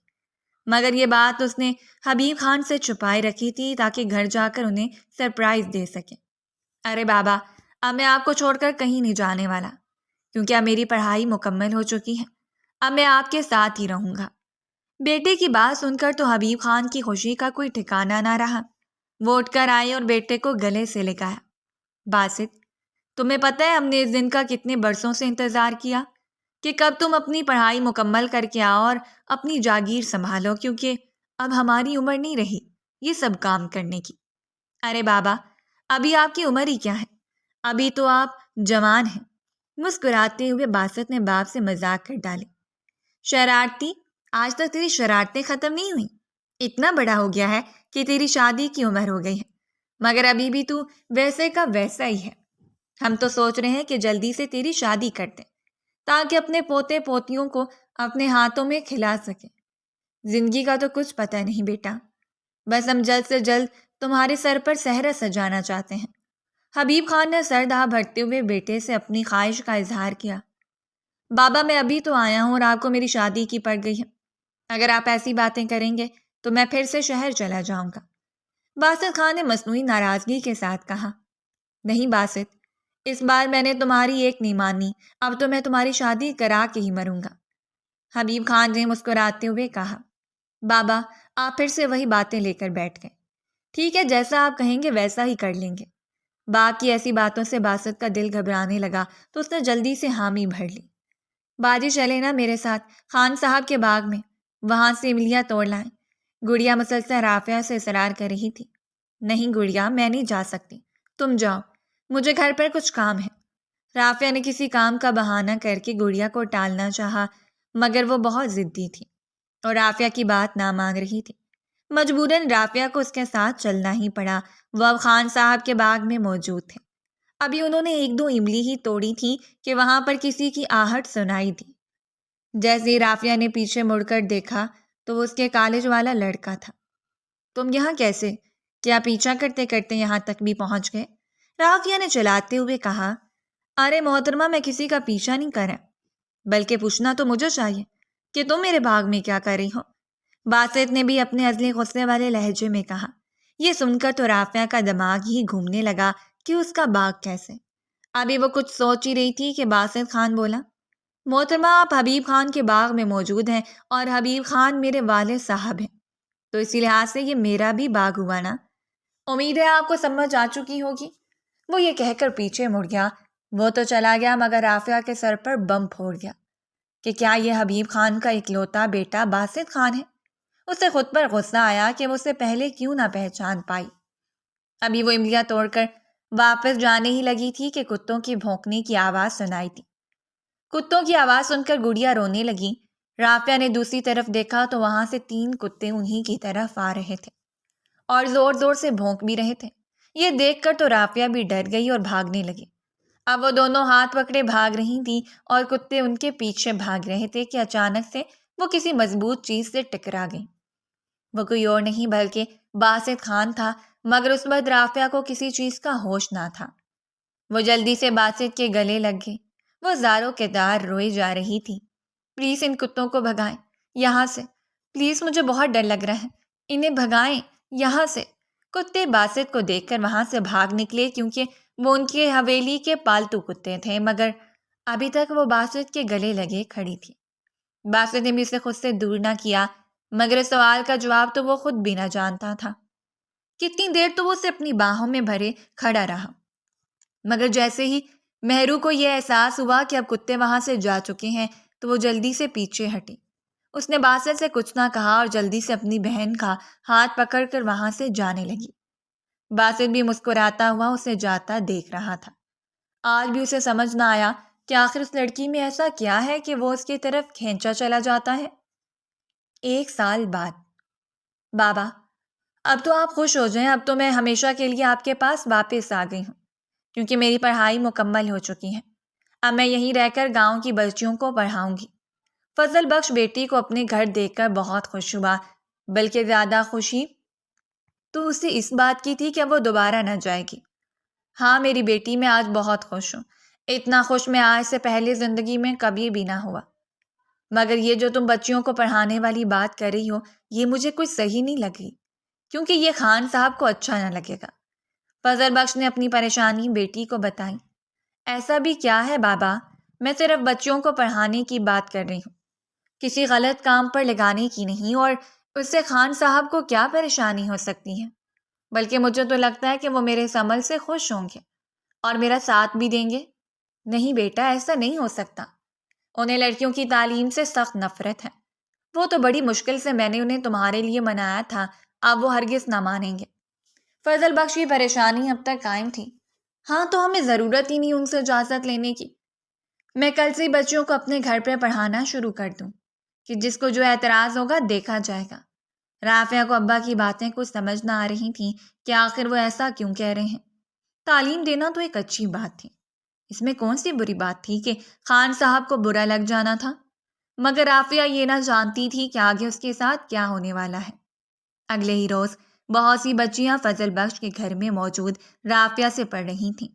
مگر یہ بات اس نے حبیب خان سے چھپائے رکھی تھی تاکہ گھر جا کر انہیں سرپرائز دے سکے۔ ارے بابا، اب میں آپ کو چھوڑ کر کہیں نہیں جانے والا کیونکہ اب میری پڑھائی مکمل ہو چکی ہے، اب میں آپ کے ساتھ ہی رہوں گا۔ بیٹے کی بات سن کر تو حبیب خان کی خوشی کا کوئی ٹھکانہ نہ رہا۔ وہ اٹھ کر آئے اور بیٹے کو گلے سے لگایا۔ باسط، تمہیں پتہ ہے ہم نے اس دن کا کتنے برسوں سے انتظار کیا؟ کہ کب تم اپنی پڑھائی مکمل کر کے آؤ اور اپنی جاگیر سنبھالو، کیونکہ اب ہماری عمر نہیں رہی یہ سب کام کرنے کی۔ ارے بابا، ابھی آپ کی عمر ہی کیا ہے، ابھی تو آپ جوان ہیں۔ مسکراتے ہوئے باسط نے باپ سے مذاق کر ڈالے۔ شرارتی، آج تک تیری شرارتیں ختم نہیں ہوئی؟ اتنا بڑا ہو گیا ہے کہ تیری شادی کی عمر ہو گئی ہے، مگر ابھی بھی تو ویسے کا ویسا ہی ہے۔ ہم تو سوچ رہے ہیں کہ جلدی سے تیری شادی کر دیں تاکہ اپنے پوتے پوتیوں کو اپنے ہاتھوں میں کھلا سکیں۔ زندگی کا تو کچھ پتہ نہیں بیٹا، بس ہم جلد سے جلد تمہارے سر پر صحرا سجانا چاہتے ہیں۔ حبیب خان نے سر دہا بھرتے ہوئے بیٹے سے اپنی خواہش کا اظہار کیا۔ بابا، میں ابھی تو آیا ہوں اور آپ کو میری شادی کی پڑ گئی ہے۔ اگر آپ ایسی باتیں کریں گے تو میں پھر سے شہر چلا جاؤں گا۔ باسط خان نے مصنوعی ناراضگی کے ساتھ کہا۔ نہیں باسط، اس بار میں نے تمہاری ایک نہیں مانی، اب تو میں تمہاری شادی کرا کے ہی مروں گا۔ حبیب خان نے مسکراتے ہوئے کہا۔ بابا، آپ پھر سے وہی باتیں لے کر بیٹھ گئے۔ ٹھیک ہے، جیسا آپ کہیں گے ویسا ہی کر لیں گے۔ باپ کی ایسی باتوں سے باسط کا دل گھبرانے لگا تو اس نے جلدی سے حامی بھر لی۔ باجی چلے نا میرے ساتھ خان صاحب کے باغ میں، وہاں سے املیاں توڑ لائیں۔ گڑیا مسلسل رافعہ سے اصرار کر رہی تھی۔ نہیں گڑیا، میں نہیں جا سکتی، تم جاؤ، مجھے گھر پر کچھ کام ہے۔ رافعہ نے کسی کام کا بہانہ کر کے گڑیا کو ٹالنا چاہا، مگر وہ بہت ضدی تھی اور رافعہ کی بات نہ مان رہی تھی۔ مجبوراً رافعہ کو اس کے ساتھ چلنا ہی پڑا۔ وہ اب خان صاحب کے باغ میں موجود تھے۔ ابھی انہوں نے ایک دو املی ہی توڑی تھی کہ وہاں پر کسی کی آہٹ سنائی دی۔ جیسے ہی رافعہ نے پیچھے مڑ کر دیکھا تو وہ اس کے کالج والا لڑکا تھا۔ تم یہاں کیسے؟ کیا پیچھا کرتے کرتے یہاں تک بھی پہنچ گئے؟ رافعہ نے چلاتے ہوئے کہا۔ ارے محترمہ، میں کسی کا پیچھا نہیں کر رہا، بلکہ پوچھنا تو مجھے چاہیے کہ تم میرے باغ میں کیا کر رہی ہو؟ باسط نے بھی اپنے ازلی غصے والے لہجے میں کہا۔ یہ سن کر تو رافعہ کا دماغ ہی گھومنے لگا کہ اس کا باغ کیسے۔ ابھی وہ کچھ سوچ ہی رہی تھی کہ باسط خان بولا۔ محترمہ، آپ حبیب خان کے باغ میں موجود ہیں اور حبیب خان میرے والد صاحب ہیں، تو اسی لحاظ سے یہ میرا بھی باغ ہوا نا۔ امید ہے آپ کو سمجھ آ چکی ہوگی۔ وہ یہ کہہ کر پیچھے مڑ گیا۔ وہ تو چلا گیا مگر رافعہ کے سر پر بم پھوڑ گیا کہ کیا یہ حبیب خان کا اکلوتا بیٹا باسط خان ہے؟ اسے خود پر غصہ آیا کہ وہ اسے پہلے کیوں نہ پہچان پائی۔ ابھی وہ املیاں توڑ کر واپس جانے ہی لگی تھی کہ کتوں کی بھونکنے کی آواز سنائی تھی۔ کتوں کی آواز سن کر گڑیا رونے لگی۔ رافعہ نے دوسری طرف دیکھا تو وہاں سے 3 کتے انہی کی طرف آ رہے تھے اور زور زور سے بھونک بھی رہے تھے۔ یہ دیکھ کر تو رافعہ بھی ڈر گئی اور بھاگنے لگی۔ اب وہ دونوں ہاتھ پکڑے بھاگ رہی تھیں اور کتے ان کے پیچھے بھاگ رہے تھے کہ اچانک سے وہ کسی مضبوط چیز سے ٹکرا گئیں۔ وہ کوئی اور نہیں بلکہ باسط خان تھا، مگر اس وقت رافعہ کو کسی چیز کا ہوش نہ تھا۔ وہ جلدی سے باسط کے گلے لگ گئی۔ وہ زاروں کے دار روئے جا رہی تھی۔ پلیز ان کتوں کو بھگائیں یہاں سے، پلیز مجھے بہت ڈر لگ رہا ہے، انہیں بھگائیں یہاں سے۔ کتے باسط کو دیکھ کر وہاں سے بھاگ نکلے کیونکہ وہ ان کے حویلی کے پالتو کتے تھے، مگر ابھی تک وہ باسط کے گلے لگے کھڑی تھی۔ باسط نے بھی اسے خود سے دور نہ کیا، مگر اس سوال کا جواب تو وہ خود بھی نہ جانتا تھا۔ کتنی دیر تو وہ اسے اپنی باہوں میں بھرے کھڑا رہا، مگر جیسے ہی مہرو کو یہ احساس ہوا کہ اب کتے وہاں سے جا چکے ہیں تو وہ جلدی سے پیچھے ہٹی۔ اس نے باسط سے کچھ نہ کہا اور جلدی سے اپنی بہن کا ہاتھ پکڑ کر وہاں سے جانے لگی۔ باسط بھی مسکراتا ہوا اسے جاتا دیکھ رہا تھا۔ آج بھی اسے سمجھ نہ آیا کہ آخر اس لڑکی میں ایسا کیا ہے کہ وہ اس کی طرف کھینچا چلا جاتا ہے۔ 1 سال بعد۔ بابا، اب تو آپ خوش ہو جائیں، اب تو میں ہمیشہ کے لیے آپ کے پاس واپس آ گئی ہوں، کیونکہ میری پڑھائی مکمل ہو چکی ہے۔ اب میں یہیں رہ کر گاؤں کی بچیوں کو پڑھاؤں گی۔ فضل بخش بیٹی کو اپنے گھر دیکھ کر بہت خوش ہوا، بلکہ زیادہ خوشی تو اسے اس بات کی تھی کہ وہ دوبارہ نہ جائے گی۔ ہاں میری بیٹی، میں آج بہت خوش ہوں، اتنا خوش میں آج سے پہلے زندگی میں کبھی بھی نہ ہوا۔ مگر یہ جو تم بچیوں کو پڑھانے والی بات کر رہی ہو، یہ مجھے کچھ صحیح نہیں لگ رہی، کیونکہ یہ خان صاحب کو اچھا نہ لگے گا۔ فضل بخش نے اپنی پریشانی بیٹی کو بتائی۔ ایسا بھی کیا ہے بابا، میں صرف بچیوں کو پڑھانے کی بات کر رہی ہوں، کسی غلط کام پر لگانے کی نہیں، اور اس سے خان صاحب کو کیا پریشانی ہو سکتی ہے؟ بلکہ مجھے تو لگتا ہے کہ وہ میرے اس عمل سے خوش ہوں گے اور میرا ساتھ بھی دیں گے۔ نہیں بیٹا، ایسا نہیں ہو سکتا، انہیں لڑکیوں کی تعلیم سے سخت نفرت ہے۔ وہ تو بڑی مشکل سے میں نے انہیں تمہارے لیے منایا تھا، اب وہ ہرگز نہ مانیں گے۔ فضل بخش کی پریشانی اب تک قائم تھی۔ ہاں تو ہمیں ضرورت ہی نہیں ان سے اجازت لینے کی۔ میں کل سے بچیوں کو اپنے گھر پہ پڑھانا شروع کر دوں کہ جس کو جو اعتراض ہوگا دیکھا جائے گا۔ رافعہ کو ابا کی باتیں کچھ سمجھ نہ آ رہی تھیں کہ آخر وہ ایسا کیوں کہہ رہے ہیں۔ تعلیم دینا تو ایک اچھی بات تھی، اس میں کون سی بری بات تھی کہ خان صاحب کو برا لگ جانا تھا؟ مگر رافعہ یہ نہ جانتی تھی کہ آگے اس کے ساتھ کیا ہونے والا ہے۔ اگلے ہی روز بہت سی بچیاں فضل بخش کے گھر میں موجود رافعہ سے پڑھ رہی تھیں۔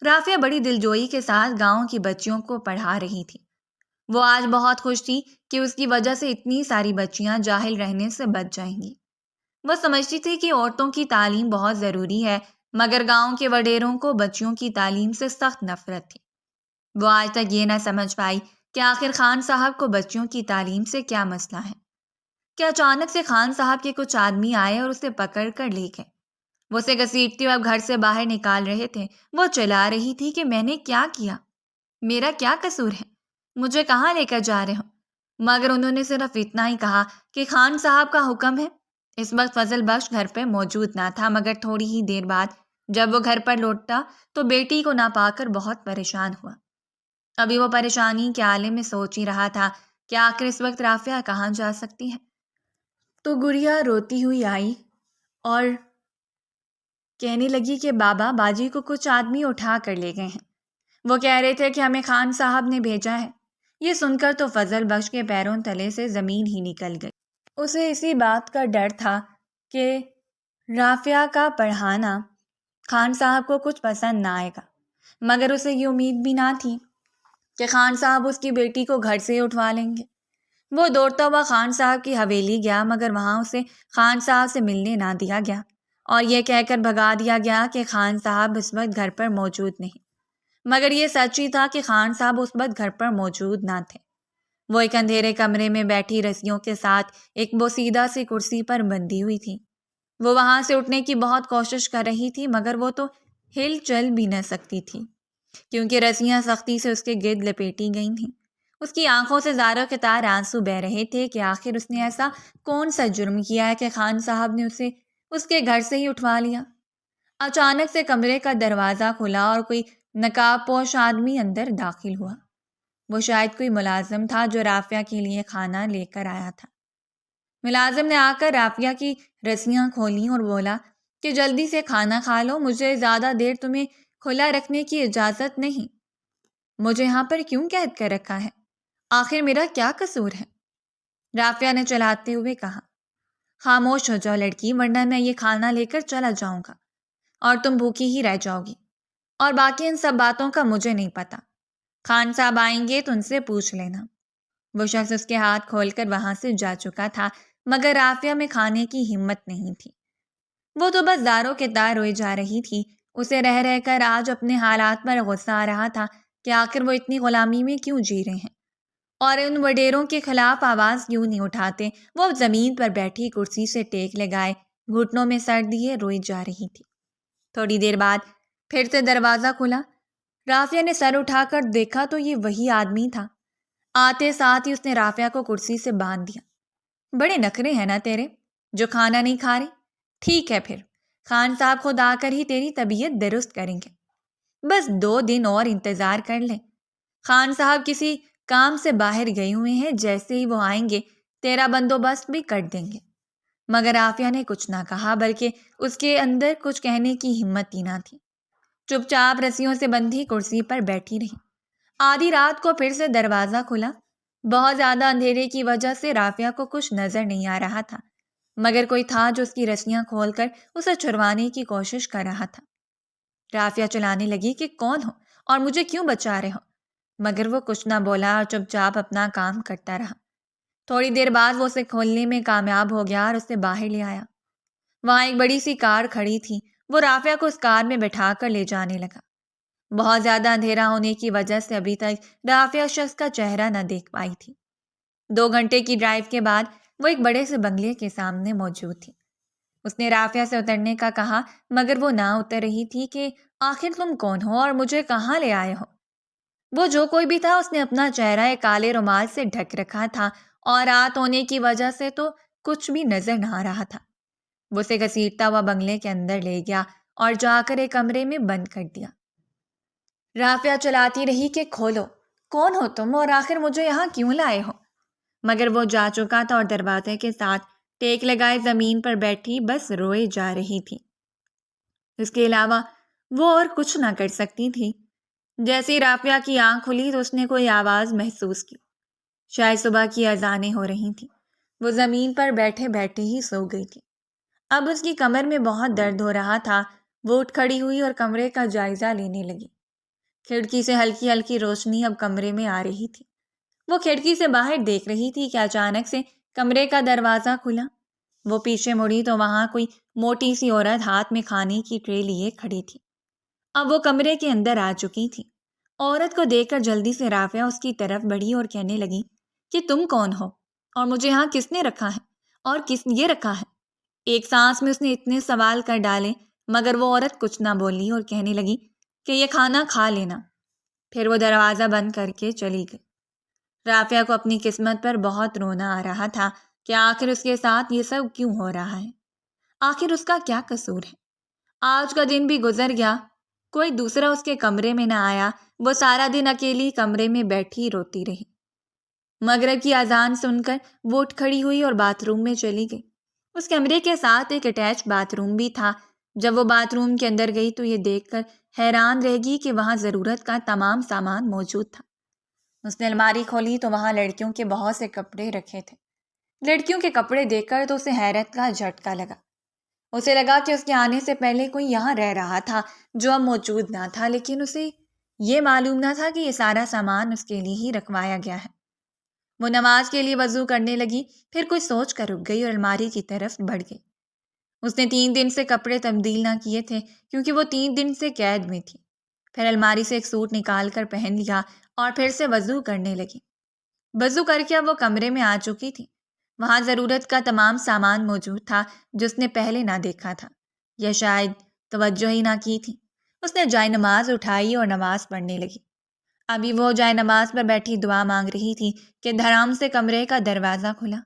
رافعہ بڑی دلجوئی کے ساتھ گاؤں کی بچیوں کو پڑھا رہی تھی۔ وہ آج بہت خوش تھی کہ اس کی وجہ سے اتنی ساری بچیاں جاہل رہنے سے بچ جائیں گی۔ وہ سمجھتی تھی کہ عورتوں کی تعلیم بہت ضروری ہے، مگر گاؤں کے وڈیروں کو بچیوں کی تعلیم سے سخت نفرت تھی۔ وہ آج تک یہ نہ سمجھ پائی کہ آخر خان صاحب کو بچیوں کی تعلیم سے کیا مسئلہ ہے۔ کہ اچانک سے خان صاحب کے کچھ آدمی آئے اور اسے پکڑ کر لے گئے۔ وہ اسے گھسیٹتے ہوئے گھر سے باہر نکال رہے تھے۔ وہ چلا رہی تھی کہ میں نے کیا کیا، میرا کیا قصور ہے، مجھے کہاں لے کر جا رہے ہو؟ مگر انہوں نے صرف اتنا ہی کہا کہ خان صاحب کا حکم ہے۔ اس وقت فضل بخش گھر پہ موجود نہ تھا، مگر تھوڑی ہی دیر بعد جب وہ گھر پر لوٹا تو بیٹی کو نہ پا کر بہت پریشان ہوا۔ ابھی وہ پریشانی کے عالم میں سوچ ہی رہا تھا کہ آخر اس وقت رافعہ کہاں جا سکتی ہے، تو گڑیا روتی ہوئی آئی اور کہنے لگی کہ بابا باجی کو کچھ آدمی اٹھا کر لے گئے ہیں، وہ کہہ رہے تھے کہ ہمیں خان صاحب نے بھیجا ہے۔ یہ سن کر تو فضل بخش کے پیروں تلے سے زمین ہی نکل گئی۔ اسے اسی بات کا ڈر تھا کہ رافعہ کا پڑھانا خان صاحب کو کچھ پسند نہ آئے گا، مگر اسے یہ امید بھی نہ تھی کہ خان صاحب اس کی بیٹی کو گھر سے اٹھوا لیں گے۔ وہ دوڑتا ہوا خان صاحب کی حویلی گیا، مگر وہاں اسے خان صاحب سے ملنے نہ دیا گیا اور یہ کہہ کر بھگا دیا گیا کہ خان صاحب اس وقت گھر پر موجود نہیں۔ مگر یہ سچ ہی تھا کہ خان صاحب اس وقت گھر پر موجود نہ تھے۔ وہ ایک اندھیرے کمرے میں بیٹھی رسیوں کے ساتھ ایک بوسیدہ سی کرسی پر بندھی ہوئی تھی۔ وہ وہاں سے اٹھنے کی بہت کوشش کر رہی تھی، مگر وہ تو ہل چل بھی نہ سکتی تھی کیونکہ رسیاں سختی سے اس کے گرد لپیٹی گئی تھیں۔ اس کی آنکھوں سے زاروں کے تار آنسو بہہ رہے تھے کہ آخر اس نے ایسا کون سا جرم کیا ہے کہ خان صاحب نے اسے اس کے گھر سے ہی اٹھوا لیا۔ اچانک سے کمرے کا دروازہ کھلا اور کوئی نقاب پوش آدمی اندر داخل ہوا۔ وہ شاید کوئی ملازم تھا جو رافعہ کے لیے کھانا لے کر آیا تھا۔ ملازم نے آ کر رافعہ کی رسیاں کھولیں اور بولا کہ جلدی سے کھانا کھا لو، مجھے زیادہ دیر تمہیں کھلا رکھنے کی اجازت نہیں۔ مجھے یہاں پر کیوں قید کر رکھا ہے؟ آخر میرا کیا قصور ہے؟ رافعہ نے چلاتے ہوئے کہا۔ خاموش ہو جاؤ لڑکی، ورنہ میں یہ کھانا لے کر چلا جاؤں گا اور تم بھوکی ہی رہ جاؤ گی، اور باقی ان سب باتوں کا مجھے نہیں پتا۔ خان صاحب آئیں گے تو ان سے پوچھ لینا۔ وہ شخص اس کے ہاتھ کھول کر وہاں سے جا چکا تھا، مگر رافعہ میں کھانے کی ہمت نہیں تھی۔ وہ تو بس زاروں کے تار روئی جا رہی تھی۔ اسے رہ رہ کر آج اپنے حالات پر غصہ آ رہا تھا کہ آخر وہ اتنی غلامی میں کیوں جی رہے ہیں اور ان وڈیروں کے خلاف آواز کیوں نہیں اٹھاتے۔ وہ زمین پر بیٹھی کرسی سے ٹیک لگائے گھٹنوں میں سر دیے روئی جا رہی تھی۔ تھوڑی دیر بعد پھر سے دروازہ کھلا۔ رافعہ نے سر اٹھا کر دیکھا تو یہ وہی آدمی تھا۔ آتے ساتھ ہی اس نے رافعہ کو کرسی سے باندھ دیا۔ بڑے نخرے ہیں نا تیرے جو کھانا نہیں کھا رہی؟ ٹھیک ہے پھر خان صاحب خود آ کر ہی تیری طبیعت درست کریں گے، بس 2 دن اور انتظار کر لیں۔ خان صاحب کسی کام سے باہر گئے ہوئے ہیں، جیسے ہی وہ آئیں گے تیرا بندوبست بھی کر دیں گے۔ مگر رافعہ نے کچھ نہ کہا، بلکہ اس کے اندر کچھ کہنے کی ہمت ہی نہ تھی۔ چپ چاپ رسیوں سے بندھی کرسی پر بیٹھی رہی۔ آدھی رات کو پھر سے دروازہ کھلا۔ بہت زیادہ اندھیرے کی وجہ سے رافعہ کو کچھ نظر نہیں آ رہا تھا، مگر کوئی تھا جو اس کی رسیاں کھول کر اسے چھڑوانے کی کوشش کر رہا تھا۔ رافعہ چلانے لگی کہ کون ہو اور مجھے کیوں بچا رہے ہو، مگر وہ کچھ نہ بولا اور چپ چاپ اپنا کام کرتا رہا۔ تھوڑی دیر بعد وہ اسے کھولنے میں کامیاب ہو گیا اور اسے باہر لے آیا۔ وہاں ایک بڑی سی کار کھڑی تھی۔ وہ رافعہ کو اس کار میں بٹھا کر لے جانے لگا۔ بہت زیادہ اندھیرا ہونے کی وجہ سے ابھی تک رافعہ شخص کا چہرہ نہ دیکھ پائی تھی۔ 2 گھنٹے کی ڈرائیو کے بعد وہ ایک بڑے سے بنگلے کے سامنے موجود تھی۔ اس نے رافعہ سے اترنے کا کہا، مگر وہ نہ اتر رہی تھی کہ آخر تم کون ہو اور مجھے کہاں لے آئے ہو؟ وہ جو کوئی بھی تھا اس نے اپنا چہرہ ایک کالے رومال سے ڈھک رکھا تھا اور رات ہونے کی وجہ سے تو کچھ بھی نظر نہ آ رہا تھا۔ وہ اسے گھسیٹتا ہوا بنگلے کے اندر لے گیا اور جا کر ایک کمرے میں بند کر دیا۔ رافعہ چلاتی رہی کہ کھولو، کون ہو تم اور آخر مجھے یہاں کیوں لائے ہو؟ مگر وہ جا چکا تھا اور دروازے کے ساتھ ٹیک لگائے زمین پر بیٹھی بس روئے جا رہی تھی۔ اس کے علاوہ وہ اور کچھ نہ کر سکتی تھی۔ جیسے رافعہ کی آنکھ کھلی تو اس نے کوئی آواز محسوس کی۔ شاید صبح کی اذانیں ہو رہی تھیں۔ وہ زمین پر بیٹھے بیٹھے ہی سو گئی تھی۔ اب اس کی کمر میں بہت درد ہو رہا تھا۔ وہ اٹھ کھڑی ہوئی اور کمرے کا جائزہ لینے لگی۔ کھڑکی سے ہلکی ہلکی روشنی اب کمرے میں آ رہی تھی۔ وہ کھڑکی سے باہر دیکھ رہی تھی کہ اچانک سے کمرے کا دروازہ کھلا۔ وہ پیچھے مڑی تو وہاں کوئی موٹی سی عورت ہاتھ میں کھانے کی ٹرے لیے کھڑی تھی۔ اب وہ کمرے کے اندر آ چکی تھی۔ عورت کو دیکھ کر جلدی سے رافعہ اس کی طرف بڑھی اور کہنے لگی کہ تم کون ہو اور مجھے یہاں کس نے رکھا ہے اور کس یہ رکھا ہے؟ ایک سانس میں اس نے اتنے سوال کر ڈالے مگر وہ عورت کچھ نہ بولی اور کہنے لگی کہ یہ کھانا کھا لینا۔ پھر وہ دروازہ بند کر کے چلی گئی۔ رافعہ کو اپنی قسمت پر بہت رونا آ رہا تھا کہ آخر اس کے ساتھ یہ سب کیوں ہو رہا ہے؟ آخر اس کا کیا قصور ہے؟ آج کا دن بھی گزر گیا، کوئی دوسرا اس کے کمرے میں نہ آیا۔ وہ سارا دن اکیلی کمرے میں بیٹھی روتی رہی۔ مغرب کی اذان سن کر وہ اٹھ کھڑی ہوئی اور باتھ روم میں چلی گئی۔ اس کمرے کے ساتھ ایک اٹیچ باتھ روم بھی تھا۔ جب وہ باتھ روم کے اندر گئی تو یہ دیکھ کر حیران رہ گئی کہ وہاں ضرورت کا تمام سامان موجود تھا۔ اس نے الماری کھولی تو وہاں لڑکیوں کے بہت سے کپڑے رکھے تھے۔ لڑکیوں کے کپڑے دیکھ کر تو اسے حیرت کا جھٹکا لگا۔ اسے لگا کہ اس کے آنے سے پہلے کوئی یہاں رہ رہا تھا جو اب موجود نہ تھا، لیکن اسے یہ معلوم نہ تھا کہ یہ سارا سامان اس کے لیے ہی رکھوایا گیا ہے۔ وہ نماز کے لیے وضو کرنے لگی، پھر کچھ سوچ کر رک گئی اور الماری کی طرف بڑھ گئی۔ اس نے 3 دن سے کپڑے تبدیل نہ کیے تھے کیونکہ وہ 3 دن سے قید میں تھی۔ پھر الماری سے ایک سوٹ نکال کر پہن لیا اور پھر سے وضو کرنے لگی۔ وضو کر کے اب وہ کمرے میں آ چکی تھی۔ وہاں ضرورت کا تمام سامان موجود تھا جو اس نے پہلے نہ دیکھا تھا یا شاید توجہ ہی نہ کی تھی۔ اس نے جائے نماز اٹھائی اور نماز پڑھنے لگی۔ ابھی وہ جائے نماز پر بیٹھی دعا مانگ رہی تھی کہ دھڑام سے کمرے کا دروازہ کھلا۔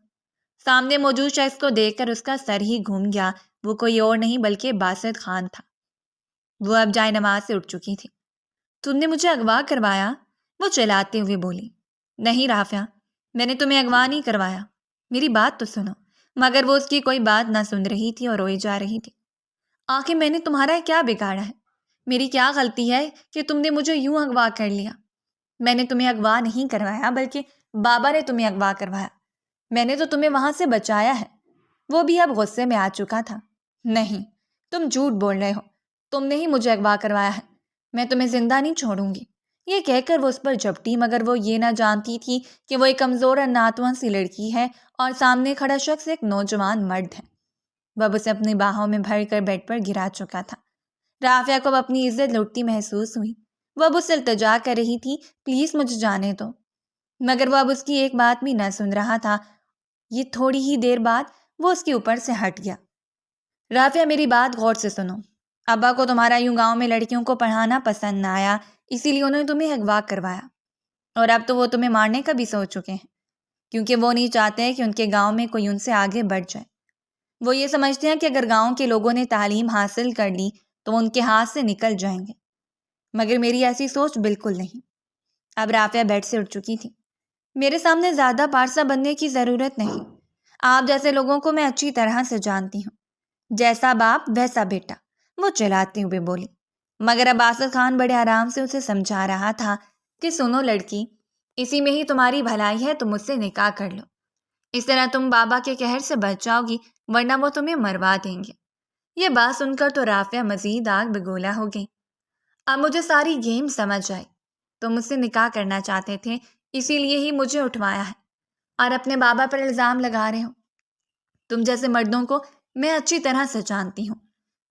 سامنے موجود شخص کو دیکھ کر اس کا سر ہی گھوم گیا۔ وہ کوئی اور نہیں بلکہ باسط خان تھا۔ وہ اب جائے نماز سے اٹھ چکی تھی۔ تم نے مجھے اغوا کروایا؟ وہ چلاتے ہوئے بولی۔ نہیں رافعہ، میں نے تمہیں اغوا نہیں کروایا، میری بات تو سنو۔ مگر وہ اس کی کوئی بات نہ سن رہی تھی اور روئی جا رہی تھی۔ آخر میں نے تمہارا کیا بگاڑا ہے؟ میری کیا غلطی ہے کہ تم نے مجھے یوں اغوا کر لیا؟ میں نے تمہیں اغوا نہیں کروایا بلکہ بابا نے تمہیں اغوا کروایا۔ میں نے تو تمہیں وہاں سے بچایا ہے۔ وہ بھی اب غصے میں آ چکا تھا۔ نہیں، تم جھوٹ بول رہے ہو، تم نے ہی مجھے اغوا کروایا ہے، میں تمہیں زندہ نہیں چھوڑوں گی۔ یہ کہہ کر وہ اس پر جھپٹی مگر وہ یہ نہ جانتی تھی کہ وہ ایک کمزور اور ناتواں سی لڑکی ہے اور سامنے کھڑا شخص ایک نوجوان مرد ہے۔ وہ اب اسے اپنی باہوں میں بھر کر بیڈ پر گرا چکا تھا۔ رافعہ کو اب اپنی عزت لٹتی محسوس ہوئی۔ وہ اب اس سے التجا کر رہی تھی، پلیز مجھے جانے دو، مگر وہ اب اس کی ایک بات بھی نہ سن رہا تھا۔ یہ تھوڑی ہی دیر بعد وہ اس کے اوپر سے ہٹ گیا۔ رافعہ میری بات غور سے سنو، ابا کو تمہارا یوں گاؤں میں لڑکیوں کو پڑھانا پسند نہ آیا، اسی لیے انہوں نے تمہیں اغوا کروایا، اور اب تو وہ تمہیں مارنے کا بھی سوچ چکے ہیں کیونکہ وہ نہیں چاہتے کہ ان کے گاؤں میں کوئی ان سے آگے بڑھ جائے۔ وہ یہ سمجھتے ہیں کہ اگر گاؤں کے لوگوں نے تعلیم حاصل کر لی تو وہ ان کے ہاتھ سے نکل جائیں گے، مگر میری ایسی سوچ بالکل نہیں۔ اب رافعہ بیڈ سے اٹھ چکی تھی۔ میرے سامنے زیادہ پارسا بننے کی ضرورت نہیں، آپ جیسے لوگوں کو میں اچھی طرح سے جانتی ہوں، جیسا باپ ویسا بیٹا، وہ چلاتے ہوئے بولی۔ مگر اب باسط خان بڑے آرام سے اسے سمجھا رہا تھا کہ سنو لڑکی، اسی میں ہی تمہاری بھلائی ہے، تم مجھ سے نکاح کر لو، اس طرح تم بابا کے قہر سے بچ جاؤ گی ورنہ وہ تمہیں مروا دیں گے۔ یہ بات سن کر تو رافعہ مزید آگ بگولا ہو گئی۔ اب مجھے ساری گیم سمجھ آئی، تم مجھ سے نکاح کرنا چاہتے تھے، اسی لیے ہی مجھے اٹھوایا ہے اور اپنے بابا پر الزام لگا رہے ہو۔ تم جیسے مردوں کو میں اچھی طرح سے جانتی ہوں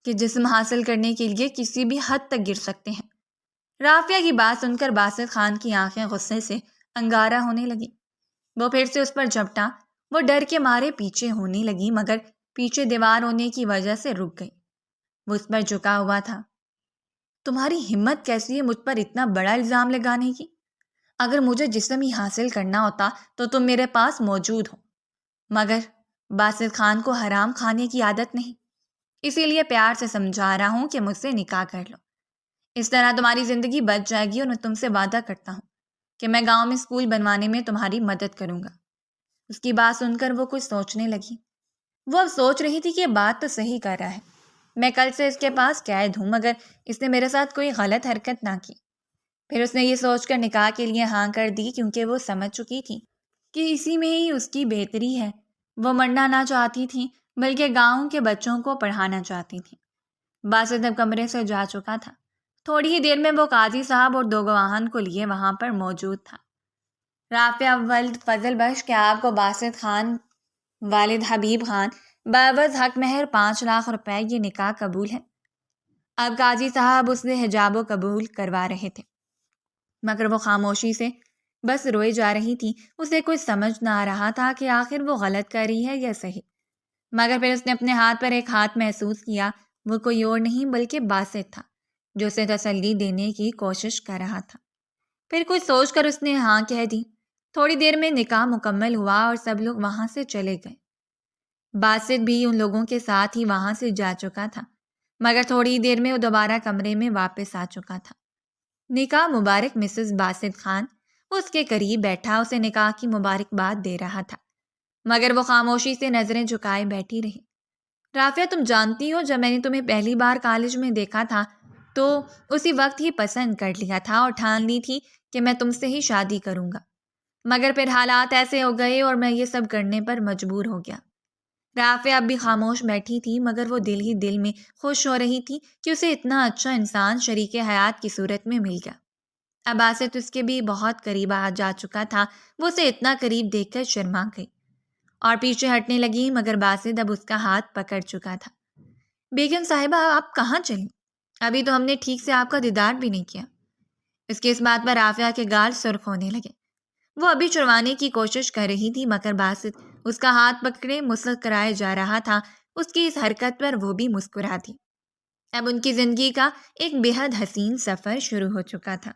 کہ جسم حاصل کرنے کے لیے کسی بھی حد تک گر سکتے ہیں۔ رافعہ کی بات سن کر باسط خان کی آنکھیں غصے سے انگارہ ہونے لگی۔ وہ پھر سے اس پر جھپٹا۔ وہ ڈر کے مارے پیچھے ہونے لگی مگر پیچھے دیوار ہونے کی وجہ سے رک گئی۔ وہ اس پر جھکا ہوا تھا۔ تمہاری ہمت کیسی ہے مجھ پر اتنا بڑا الزام لگانے کی؟ اگر مجھے جسم ہی حاصل کرنا ہوتا تو تم میرے پاس موجود ہو، مگر باسط خان کو حرام کھانے کی عادت نہیں، اسی لیے پیار سے سمجھا رہا ہوں کہ مجھ سے نکاح کر لو، اس طرح تمہاری زندگی بچ جائے گی، اور میں تم سے وعدہ کرتا ہوں کہ میں گاؤں میں اسکول بنوانے میں تمہاری مدد کروں گا۔ اس کی بات سن کر وہ کچھ سوچنے لگی۔ وہ اب سوچ رہی تھی کہ یہ بات تو صحیح کر رہا ہے، میں کل سے اس کے پاس قید ہوں مگر اس نے میرے ساتھ کوئی غلط حرکت نہ کی۔ پھر اس نے یہ سوچ کر نکاح کے لیے ہاں کر دی، کیونکہ وہ سمجھ چکی تھی کہ اسی میں ہی اس کی بہتری ہے۔ وہ مرنا نہ چاہتی تھی بلکہ گاؤں کے بچوں کو پڑھانا چاہتی تھی۔ باسط اب کمرے سے جا چکا تھا۔ تھوڑی ہی دیر میں وہ قاضی صاحب اور 2 گواہان کو لیے وہاں پر موجود تھا۔ رافعہ ولد فضل بخش کہ آپ کو باسط خان والد حبیب خان بعوض حق مہر 5 لاکھ روپے یہ نکاح قبول ہے۔ اب قاضی صاحب اس سے حجاب و قبول کروا رہے تھے، مگر وہ خاموشی سے بس روئے جا رہی تھی۔ اسے کچھ سمجھ نہ آ رہا تھا کہ آخر وہ غلط کر رہی ہے یا صحیح، مگر پھر اس نے اپنے ہاتھ پر ایک ہاتھ محسوس کیا۔ وہ کوئی اور نہیں بلکہ باسط تھا، جو اسے تسلی دینے کی کوشش کر رہا تھا۔ پھر کچھ سوچ کر اس نے ہاں کہہ دی۔ تھوڑی دیر میں نکاح مکمل ہوا اور سب لوگ وہاں سے چلے گئے۔ باسط بھی ان لوگوں کے ساتھ ہی وہاں سے جا چکا تھا، مگر تھوڑی دیر میں وہ دوبارہ کمرے میں واپس آ چکا تھا۔ نکاح مبارک مسز باسط خان اس کے قریب بیٹھا اسے نکاح کی مبارکباد دے رہا تھا، مگر وہ خاموشی سے نظریں جھکائے بیٹھی رہی۔ رافعہ، تم جانتی ہو جب میں نے تمہیں پہلی بار کالج میں دیکھا تھا تو اسی وقت ہی پسند کر لیا تھا اور ٹھان لی تھی کہ میں تم سے ہی شادی کروں گا، مگر پھر حالات ایسے ہو گئے اور میں یہ سب کرنے پر مجبور ہو گیا۔ رافعہ اب بھی خاموش بیٹھی تھی، مگر وہ دل ہی دل میں خوش ہو رہی تھی کہ اسے اتنا اچھا انسان شریک حیات کی صورت میں مل گیا۔ اب باسط اس کے بھی بہت قریب آ جا چکا تھا۔ وہ اسے اتنا قریب دیکھ کر شرما گئی اور پیچھے ہٹنے لگی، مگر باسط اب اس کا ہاتھ پکڑ چکا تھا۔ بیگم صاحبہ، آپ کہاں چلیں؟ ابھی تو ہم نے ٹھیک سے آپ کا دیدار بھی نہیں کیا۔ اس کی اس بات پر رافعہ کے گال سرخ ہونے لگے۔ وہ ابھی چھڑوانے کی کوشش کر رہی تھی، مگر باسط اس کا ہاتھ پکڑے مسکرائے جا رہا تھا۔ اس کی اس حرکت پر وہ بھی مسکرا دی۔ اب ان کی زندگی کا ایک بے حد حسین سفر شروع ہو چکا تھا۔